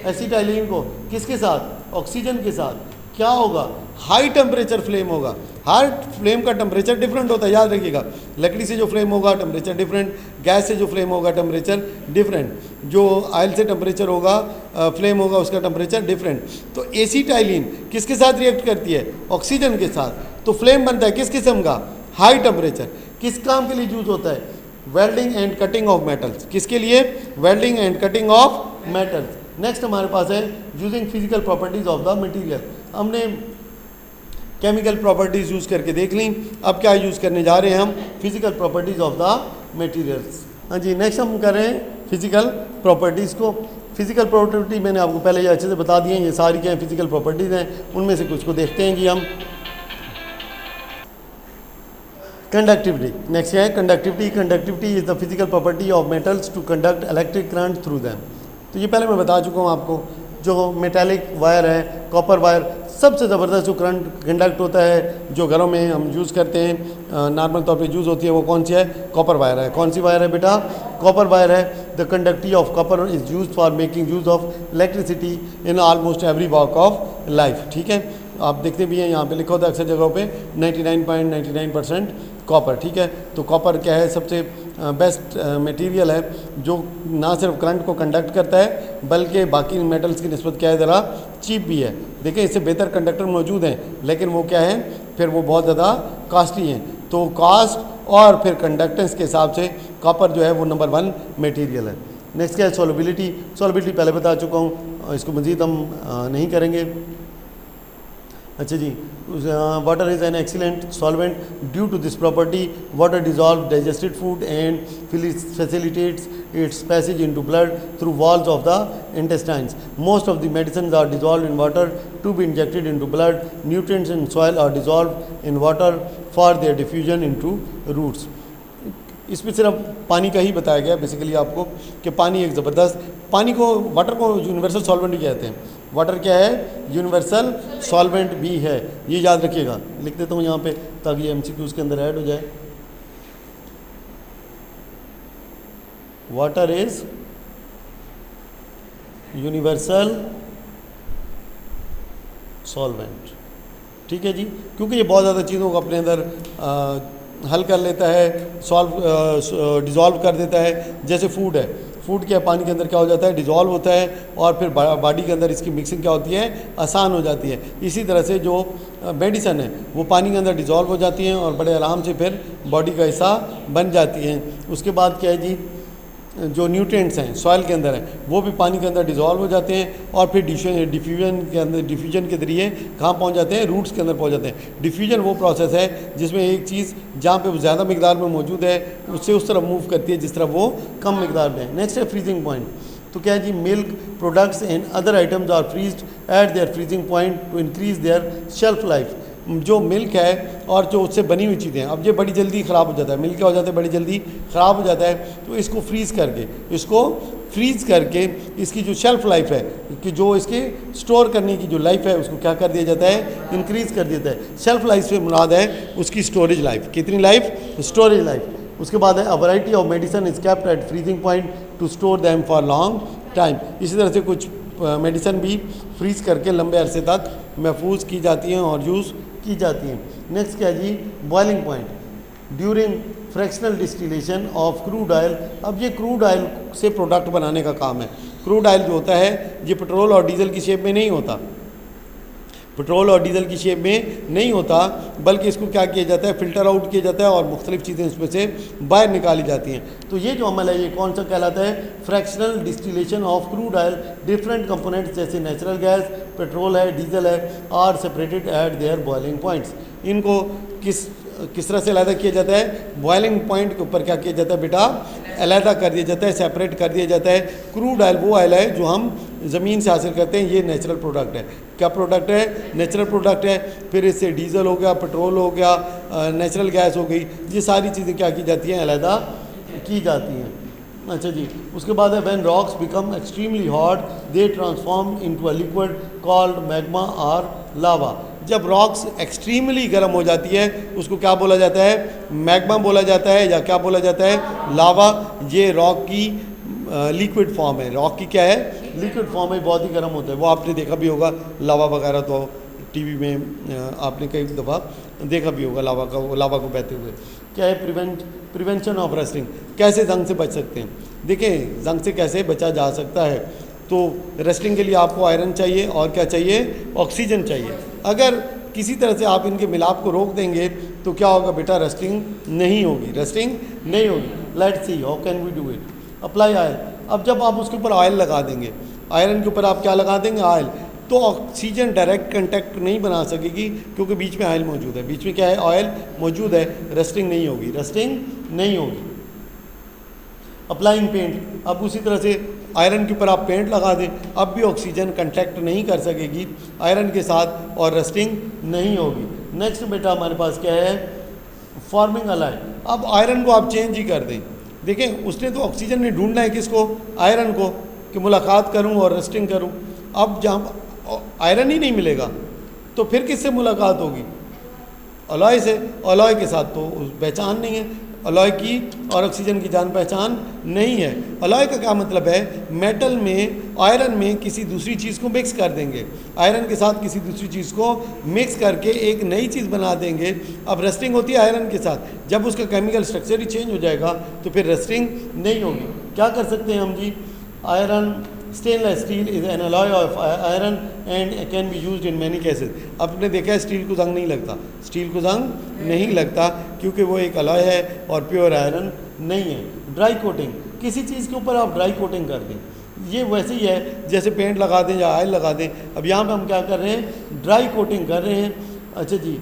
एसिटाइलिन को। किसके साथ? ऑक्सीजन के साथ। क्या होगा? हाई टेम्परेचर फ्लेम होगा। हर फ्लेम का टेम्परेचर डिफरेंट होता है, याद रखिएगा। लकड़ी से जो फ्लेम होगा टेम्परेचर डिफरेंट, गैस से जो फ्लेम होगा टेम्परेचर डिफरेंट, जो ऑयल से टेम्परेचर होगा फ्लेम होगा उसका टेम्परेचर डिफरेंट। तो एसिटाइलिन किसके साथ रिएक्ट करती है? ऑक्सीजन के साथ। तो फ्लेम बनता है किस किस्म का? High temperature. किस काम के लिए यूज होता है? Welding and cutting of metals, किसके लिए? Welding and cutting of metals. Next हमारे पास है using physical properties of the material. हमने केमिकल प्रॉपर्टीज यूज़ करके देख ली, अब क्या यूज़ करने जा रहे हैं हम? Physical properties of the materials. हाँ जी, नेक्स्ट हम कर रहे हैं फिजिकल प्रॉपर्टीज़ को। फिजिकल प्रॉपर्टी मैंने आपको पहले ये अच्छे से बता दिए हैं, ये सारी क्या फिजिकल प्रॉपर्टीज़ हैं, उनमें से कुछ को देखते हैं कि हम। कंडक्टिविटी, नेक्स्ट है conductivity. Conductivity is the physical property of metals to conduct electric current through them. तो ये पहले मैं बता चुका हूँ आपको, जो मेटालिक वायर है, कॉपर वायर, सबसे ज़बरदस्त जो करंट कंडक्ट होता है, जो घरों में हम यूज़ करते हैं, नॉर्मल तौर पे यूज़ होती है, वो कौन सी है? कॉपर वायर है। कौन सी वायर है बेटा? कॉपर वायर है। The conductivity of copper is use for making use of electricity in almost every walk of life. ठीक है, आप देखते भी हैं यहाँ पे लिखा होता है अक्सर जगहों पे 99.99% कॉपर। ठीक है, तो कॉपर क्या है? सबसे बेस्ट मटेरियल है जो ना सिर्फ करंट को कंडक्ट करता है बल्कि बाकी मेटल्स की निस्बत क्या है, ज़रा चीप भी है। देखिए, इससे बेहतर कंडक्टर मौजूद हैं, लेकिन वो क्या है, फिर वो बहुत ज़्यादा कॉस्टली हैं। तो कॉस्ट और फिर कंडक्टेंस के हिसाब से कॉपर जो है वो नंबर 1 मटेरियल है। नेक्स्ट क्या है? सॉल्युबिलिटी। सॉल्युबिलिटी पहले बता चुका हूँ, इसको मज़ीद हम नहीं करेंगे। अच्छा जी, water is an excellent solvent due to this property water dissolve digested food and facilitates its passage into blood through walls of the intestines. Most of the medicine are dissolve in water to be injected into blood. Nutrients in soil are dissolve in water for their diffusion into roots. इसमें सिर्फ पानी का ही बताया गया basically आपको कि पानी एक ज़बरदस्त, पानी को, वाटर को यूनिवर्सल सॉल्वेंट भी कहते हैं। वाटर क्या है? यूनिवर्सल सॉल्वेंट भी है, ये याद रखिएगा। लिख देता हूँ यहाँ पे ताकि एमसीक्यूज़ के अंदर ऐड हो जाए। Water is universal solvent. ठीक है जी, क्योंकि ये बहुत ज़्यादा चीज़ों को अपने अंदर हल कर लेता है, डिज़ोल्व कर देता है। जैसे फूड है, फूड क्या पानी के अंदर क्या हो जाता है? डिज़ोल्व होता है, और फिर बॉडी के अंदर इसकी मिक्सिंग क्या होती है? आसान हो जाती है। इसी तरह से जो मेडिसन है वो पानी के अंदर डिज़ोल्व हो जाती हैं और बड़े आराम से फिर बॉडी का हिस्सा बन जाती हैं। उसके बाद क्या है जी, जो न्यूट्रिएंट्स हैं सॉइल के अंदर हैं वो भी पानी के अंदर डिज़ोल्व हो जाते हैं और फिर डिफ्यूजन के ज़रिए कहाँ पहुँच जाते हैं? रूट्स के अंदर पहुँच जाते हैं। डिफ्यूजन वो प्रोसेस है जिसमें एक चीज़ जहाँ पे वो ज़्यादा मिकदार में मौजूद है उससे उस तरफ मूव करती है जिस तरफ वो कम मिकदार में है। नेक्स्ट है फ्रीजिंग पॉइंट। तो क्या है जी, milk products and other items are freezed at their freezing point to increase their shelf life. जो मिल्क है और जो उससे बनी हुई चीज़ें हैं, अब ये बड़ी जल्दी ख़राब हो जाता है, मिल्क क्या हो जाता है? बड़ी जल्दी ख़राब हो जाता है। तो इसको फ्रीज़ करके इसकी जो शेल्फ़ लाइफ है, कि जो इसके स्टोर करने की जो लाइफ है उसको क्या कर दिया जाता है? इंक्रीज़ कर दिया जाता है। शेल्फ़ लाइफ से मुराद है उसकी स्टोरेज लाइफ। कितनी लाइफ? Storage life. उसके बाद है a variety of medicine is kept at freezing point to store them for long time. इसी तरह से कुछ मेडिसिन भी फ्रीज़ करके लंबे अरसे तक महफूज की जाती हैं और यूज़ की जाती हैं। नेक्स्ट क्या है जी, boiling point during fractional distillation of crude oil. अब ये क्रूड ऑयल से प्रोडक्ट बनाने का काम है। क्रूड ऑयल जो होता है ये पेट्रोल और डीजल की शेप में नहीं होता, पेट्रोल और डीजल की शेप में नहीं होता, बल्कि इसको क्या किया जाता है? फ़िल्टर आउट किया जाता है और मुख्तलिफ़ चीज़ें इसमें से बाहर निकाली जाती हैं। तो ये जो अमल है ये कौन सा कहलाता है? Fractional distillation of crude oil. Different components जैसे नेचुरल गैस, पेट्रोल है, डीजल है, are separated at their boiling points. इनको किस तरह से अलहदा किया जाता है? बॉइलिंग पॉइंट के ऊपर क्या किया जाता है बेटा? अलहदा कर दिया जाता है, सेपरेट कर दिया जाता है। क्रूड ऑयल वो ऑयल है जो हम ज़मीन से हासिल करते हैं, ये नेचुरल प्रोडक्ट है। क्या प्रोडक्ट है? नेचुरल प्रोडक्ट है। फिर इससे डीजल हो गया, पेट्रोल हो गया, नेचुरल गैस हो गई, ये सारी चीज़ें क्या की जाती हैं? अलहदा की जाती हैं। अच्छा जी, उसके बाद है when rocks become extremely hot they transform into a liquid called magma और लावा। जब रॉक्स एक्सट्रीमली गर्म हो जाती है उसको क्या बोला जाता है? मैग्मा बोला जाता है, या क्या बोला जाता है? लावा। ये रॉक की लिक्विड फॉर्म है। रॉक की क्या है? लिक्विड फॉर्म है, बहुत ही गर्म होता है। वो आपने देखा भी होगा लावा वगैरह, तो टीवी में आपने कई दफ़ा देखा भी होगा लावा को बहते हुए। क्या है? Prevention of rusting. कैसे जंग से बच सकते हैं? देखें, जंग से कैसे बचा जा सकता है। तो रस्टिंग के लिए आपको आयरन चाहिए और क्या चाहिए? ऑक्सीजन चाहिए। अगर किसी तरह से आप इनके मिलाप को रोक देंगे तो क्या होगा बेटा, रस्टिंग नहीं होगी, रस्टिंग नहीं होगी। Let's see how can we do it. Apply oil. अब जब आप उसके ऊपर ऑयल लगा देंगे, आयरन के ऊपर आप क्या लगा देंगे, ऑयल, तो ऑक्सीजन डायरेक्ट कंटेक्ट नहीं बना सकेगी क्योंकि बीच में ऑयल मौजूद है। बीच में क्या है, ऑयल मौजूद है, रस्टिंग नहीं होगी, रस्टिंग नहीं होगी। Applying paint. अब उसी तरह से आयरन के ऊपर आप पेंट लगा दें, अब भी ऑक्सीजन कंटैक्ट नहीं कर सकेगी आयरन के साथ और रस्टिंग नहीं होगी। नेक्स्ट बेटा हमारे पास क्या है, फॉर्मिंग अलाई। अब आयरन को आप चेंज ही कर दें। देखें, उसने तो ऑक्सीजन ने ढूंढना है किसको, आयरन को, कि मुलाकात करूं और रस्टिंग करूं। अब जहाँ आयरन ही नहीं मिलेगा तो फिर किससे मुलाकात होगी, अलॉय से। अलॉय के साथ तो पहचान नहीं है, अलॉय की और ऑक्सीजन की जान पहचान नहीं है। अलॉय का क्या मतलब है, मेटल में आयरन में किसी दूसरी चीज़ को मिक्स कर देंगे, आयरन के साथ किसी दूसरी चीज़ को मिक्स करके एक नई चीज़ बना देंगे। अब रस्टिंग होती है आयरन के साथ, जब उसका केमिकल स्ट्रक्चर ही चेंज हो जाएगा तो फिर रस्टिंग नहीं होगी। क्या कर सकते हैं हम जी, iron stainless steel is an alloy of iron and can be used in many cases. आपने देखा है स्टील को जंग नहीं लगता, स्टील को जंग नहीं लगता क्योंकि वो एक अलॉय है और प्योर आयरन नहीं है। ड्राई कोटिंग, किसी चीज़ के ऊपर आप ड्राई कोटिंग कर दें, ये वैसे ही है जैसे पेंट लगा दें या ऑयल लगा दें। अब यहाँ पे हम क्या कर रहे हैं, ड्राई कोटिंग कर रहे हैं। अच्छा जी,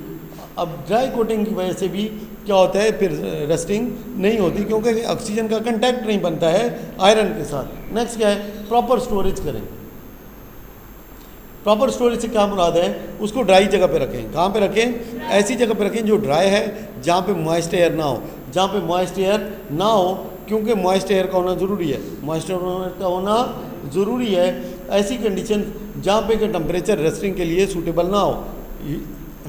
अब ड्राई कोटिंग की वजह से भी क्या होता है, फिर रस्टिंग नहीं होती क्योंकि ऑक्सीजन का कंटैक्ट नहीं बनता है आयरन के साथ। नेक्स्ट क्या है, प्रॉपर स्टोरेज करें। प्रॉपर स्टोरेज से क्या मुराद है, उसको ड्राई जगह पे रखें। कहाँ पे रखें, ऐसी जगह पे रखें जो ड्राई है, जहाँ पे मॉइस्ट एयर ना हो, जहाँ पे मॉइस्ट एयर ना हो, क्योंकि मॉइस्ट एयर का होना ज़रूरी है, मॉइस्ट एयर का होना ज़रूरी है। ऐसी कंडीशन जहाँ पे का टेम्परेचर रस्टिंग के लिए सूटेबल ना हो,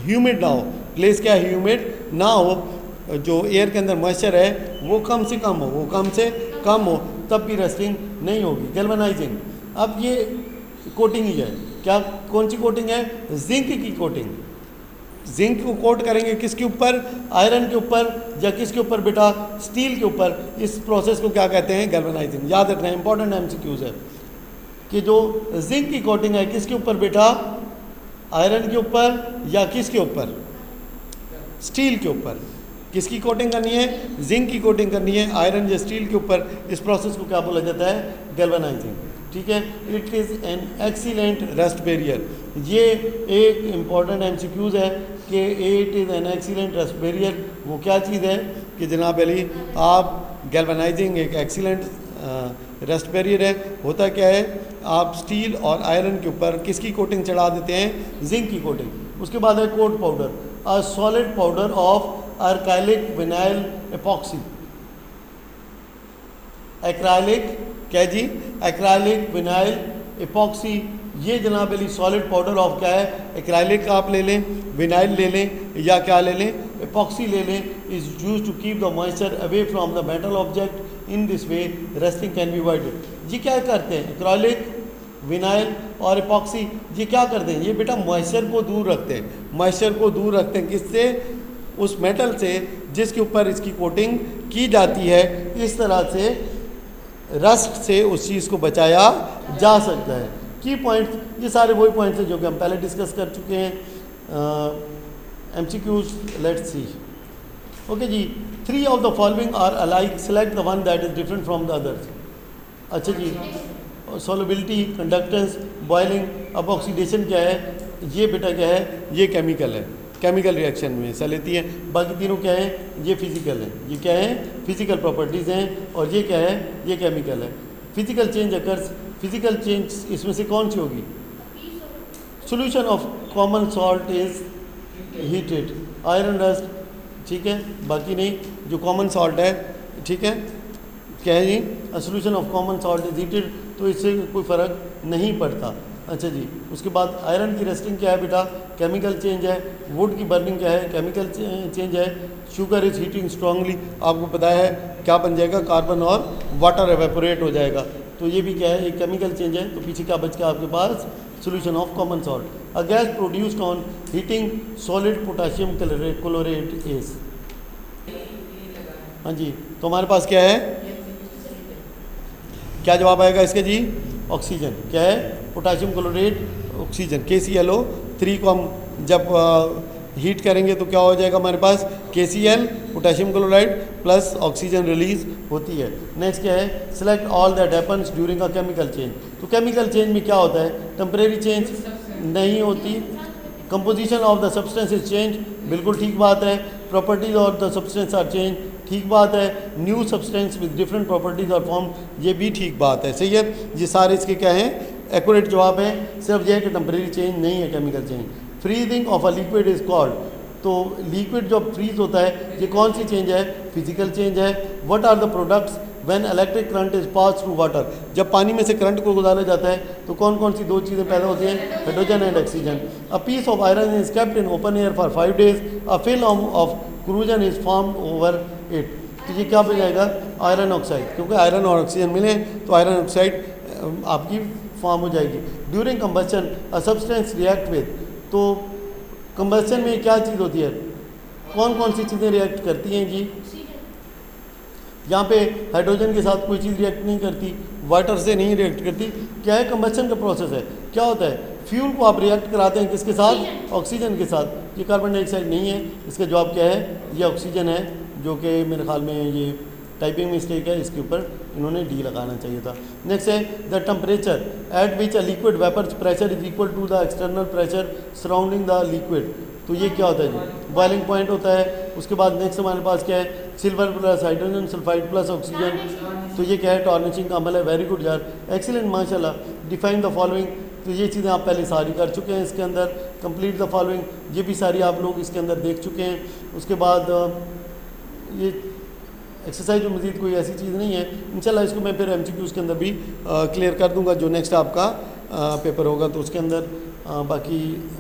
ह्यूमिड ना हो, प्लेस क्या है, ह्यूमिड ना हो, जो एयर के अंदर मॉइस्चर है वो कम से कम हो, वो कम से कम हो, तब भी रस्टिंग नहीं होगी। गैल्वेनाइजिंग, अब ये कोटिंग ही है, क्या कौन सी कोटिंग है, जिंक की कोटिंग। जिंक को कोट करेंगे किसके ऊपर, आयरन के ऊपर, या किसके ऊपर बेटा, स्टील के ऊपर। इस प्रोसेस को क्या कहते हैं, गैल्वेनाइजिंग। याद रखना है, इंपॉर्टेंट एमसीक्यूज है कि जो जिंक की कोटिंग है किसके ऊपर बेटा, आयरन के ऊपर या किसके ऊपर, स्टील के ऊपर। किसकी कोटिंग करनी है, जिंक की कोटिंग करनी है आयरन या स्टील के ऊपर। इस प्रोसेस को क्या बोला जाता है, गैल्वेनाइजिंग। ठीक है, it is an excellent rust barrier. ये एक इम्पॉर्टेंट एमसीक्यूज है कि it is an excellent rust barrier. वो क्या चीज़ है कि जनाब अली, आप गैल्वेनाइजिंग एक एक्सीलेंट रस्ट बैरियर है। होता क्या है, आप स्टील और आयरन के ऊपर किसकी कोटिंग चढ़ा देते हैं, जिंक की कोटिंग। उसके बाद है coat powder, a solid powder of acrylic vinyl epoxy. Acrylic क्या जी, एक्राइलिक विनाइल एपॉक्सी। ये जनाब अली सॉलिड पाउडर ऑफ क्या है, एक्राइलिक आप ले लें, विनाइल ले लें, या क्या ले लें, एपॉक्सी ले लें। Is use to keep the moisture away from the metal object. In this way rusting can be avoided. ये क्या करते हैं, एक्राइलिक, विनाइल और एपॉक्सी, ये क्या करते हैं, ये बेटा मॉइस्चर को दूर रखते हैं। मॉइस्चर को दूर रखते हैं किससे, उस मेटल से जिसके ऊपर इसकी कोटिंग की जाती है। इस तरह से रस्ट से उस चीज़ को बचाया जा सकता है। की पॉइंट्स, ये सारे वही पॉइंट्स हैं जो कि हम पहले डिस्कस कर चुके हैं। MCQs, let's see. ओके जी, 3 of the following are alike, select the one that is different from the others. अच्छा जी, सोलबिलिटी, कंडक्टेंस, बॉइलिंग। अब ऑक्सीडेशन क्या है, ये बेटा क्या है, ये केमिकल है, केमिकल रिएक्शन में हिस्सा लेती है। बाकी तीनों क्या है, ये फिजिकल है, ये क्या है, फिजिकल प्रॉपर्टीज़ हैं, और ये क्या है, ये केमिकल है। Physical change occurs, physical change इसमें से कौन सी होगी, solution of common salt is heated, iron rust. ठीक है, बाकी नहीं, जो कॉमन सॉल्ट है, ठीक है, क्या है जी, solution of common salt is heated, तो इससे कोई फ़र्क नहीं पड़ता। अच्छा जी, उसके बाद आयरन की रस्टिंग क्या है बेटा, केमिकल चेंज है। वुड की बर्निंग क्या है, केमिकल चेंज है। शुगर इज हीटिंग स्ट्रांगली, आपको पता है क्या बन जाएगा, कार्बन और वाटर एवेपोरेट हो जाएगा, तो ये भी क्या है, एक केमिकल चेंज है। तो पीछे क्या बच गया आपके पास, solution of common salt. A gas produced on heating solid potassium chlorate is. हाँ जी, तो हमारे पास क्या है, क्या जवाब आएगा इसके जी, ऑक्सीजन। क्या है, पोटाशियम क्लोरेट, ऑक्सीजन, KClO3 को हम जब हीट करेंगे तो क्या हो जाएगा हमारे पास KCl potassium chloride plus oxygen release होती है। नेक्स्ट क्या है, select all that happens during a chemical change. तो केमिकल चेंज में क्या होता है, टेम्परेरी चेंज नहीं होती, composition of the substance is change, बिल्कुल ठीक बात है, properties of the substance are change, ठीक बात है, new substance with different properties are form, ये भी ठीक बात है, सही है। ये सारे इसके क्या हैं, एक्यूरेट जवाब है। सिर्फ ये है कि टेम्परेरी चेंज नहीं है chemical change. Freezing of a liquid is called, तो लिक्विड जब फ्रीज होता है ये कौन सी चेंज है, फिजिकल चेंज है। What are the products when electric current is pass through water, जब पानी में से करंट को गुजारा जाता है तो कौन कौन सी दो चीज़ें पैदा होती हैं, hydrogen and oxygen. A piece of iron is kept in open air for 5 days, a film of corrosion is formed over it. तो ये क्या बन जाएगा, आयरन ऑक्साइड, क्योंकि आयरन और ऑक्सीजन मिले तो आयरन ऑक्साइड आपकी फॉर्म हो जाएगी। During combustion a substance react with, तो कंबस्शन में क्या चीज़ होती है, कौन कौन सी चीज़ें रिएक्ट करती हैं जी। यहाँ पे हाइड्रोजन के साथ कोई चीज़ रिएक्ट नहीं करती, वाटर से नहीं रिएक्ट करती। क्या है, कंबस्शन का प्रोसेस है। क्या होता है, फ्यूल को आप रिएक्ट कराते हैं किसके साथ, ऑक्सीजन के साथ। ये कार्बन डाइऑक्साइड नहीं है, इसका जवाब क्या है, ये ऑक्सीजन है, जो कि मेरे ख्याल में ये टाइपिंग मिस्टेक है, इसके ऊपर इन्होंने डी लगाना चाहिए था। नेक्स्ट है the temperature at which a liquid vapour pressure is equal to the external pressure surrounding the liquid. तो ये क्या होता है जी, बॉइलिंग पॉइंट होता है। उसके बाद नेक्स्ट हमारे पास क्या है, silver plus hydrogen sulphide plus oxygen, तो ये क्या है, टॉर्निशिंग का अमल है। वेरी गुड यार, एक्सीलेंट माशाल्लाह। डिफाइन द फॉलोइंग, तो ये चीज़ें आप पहले सारी कर चुके हैं इसके अंदर। कंप्लीट द फॉलोइंग, ये भी सारी आप लोग इसके अंदर देख चुके हैं। उसके बाद ये एक्सरसाइज में मज़ीद कोई ऐसी चीज़ नहीं है, इंशाल्लाह इसको मैं फिर MCQs के अंदर भी क्लियर कर दूंगा जो नेक्स्ट आपका पेपर होगा तो उसके अंदर। बाकी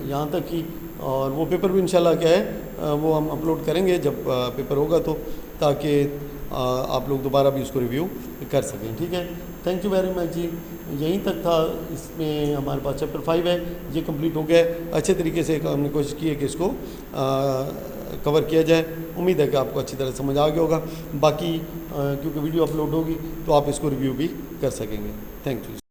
यहाँ तक ही, और वो पेपर भी इंशाल्लाह क्या है वो हम अपलोड करेंगे जब पेपर होगा, तो ताकि आप लोग दोबारा भी उसको रिव्यू कर सकें। ठीक है, थैंक यू वेरी मच जी। यहीं तक था, इसमें हमारे पास चैप्टर 5 है, ये कंप्लीट हो गया है। अच्छे तरीके से हमने कोशिश की है कि इसको कवर किया जाए। उम्मीद है कि आपको अच्छी तरह समझ आ गया होगा। बाकी क्योंकि वीडियो अपलोड होगी तो आप इसको रिव्यू भी कर सकेंगे। Thank you.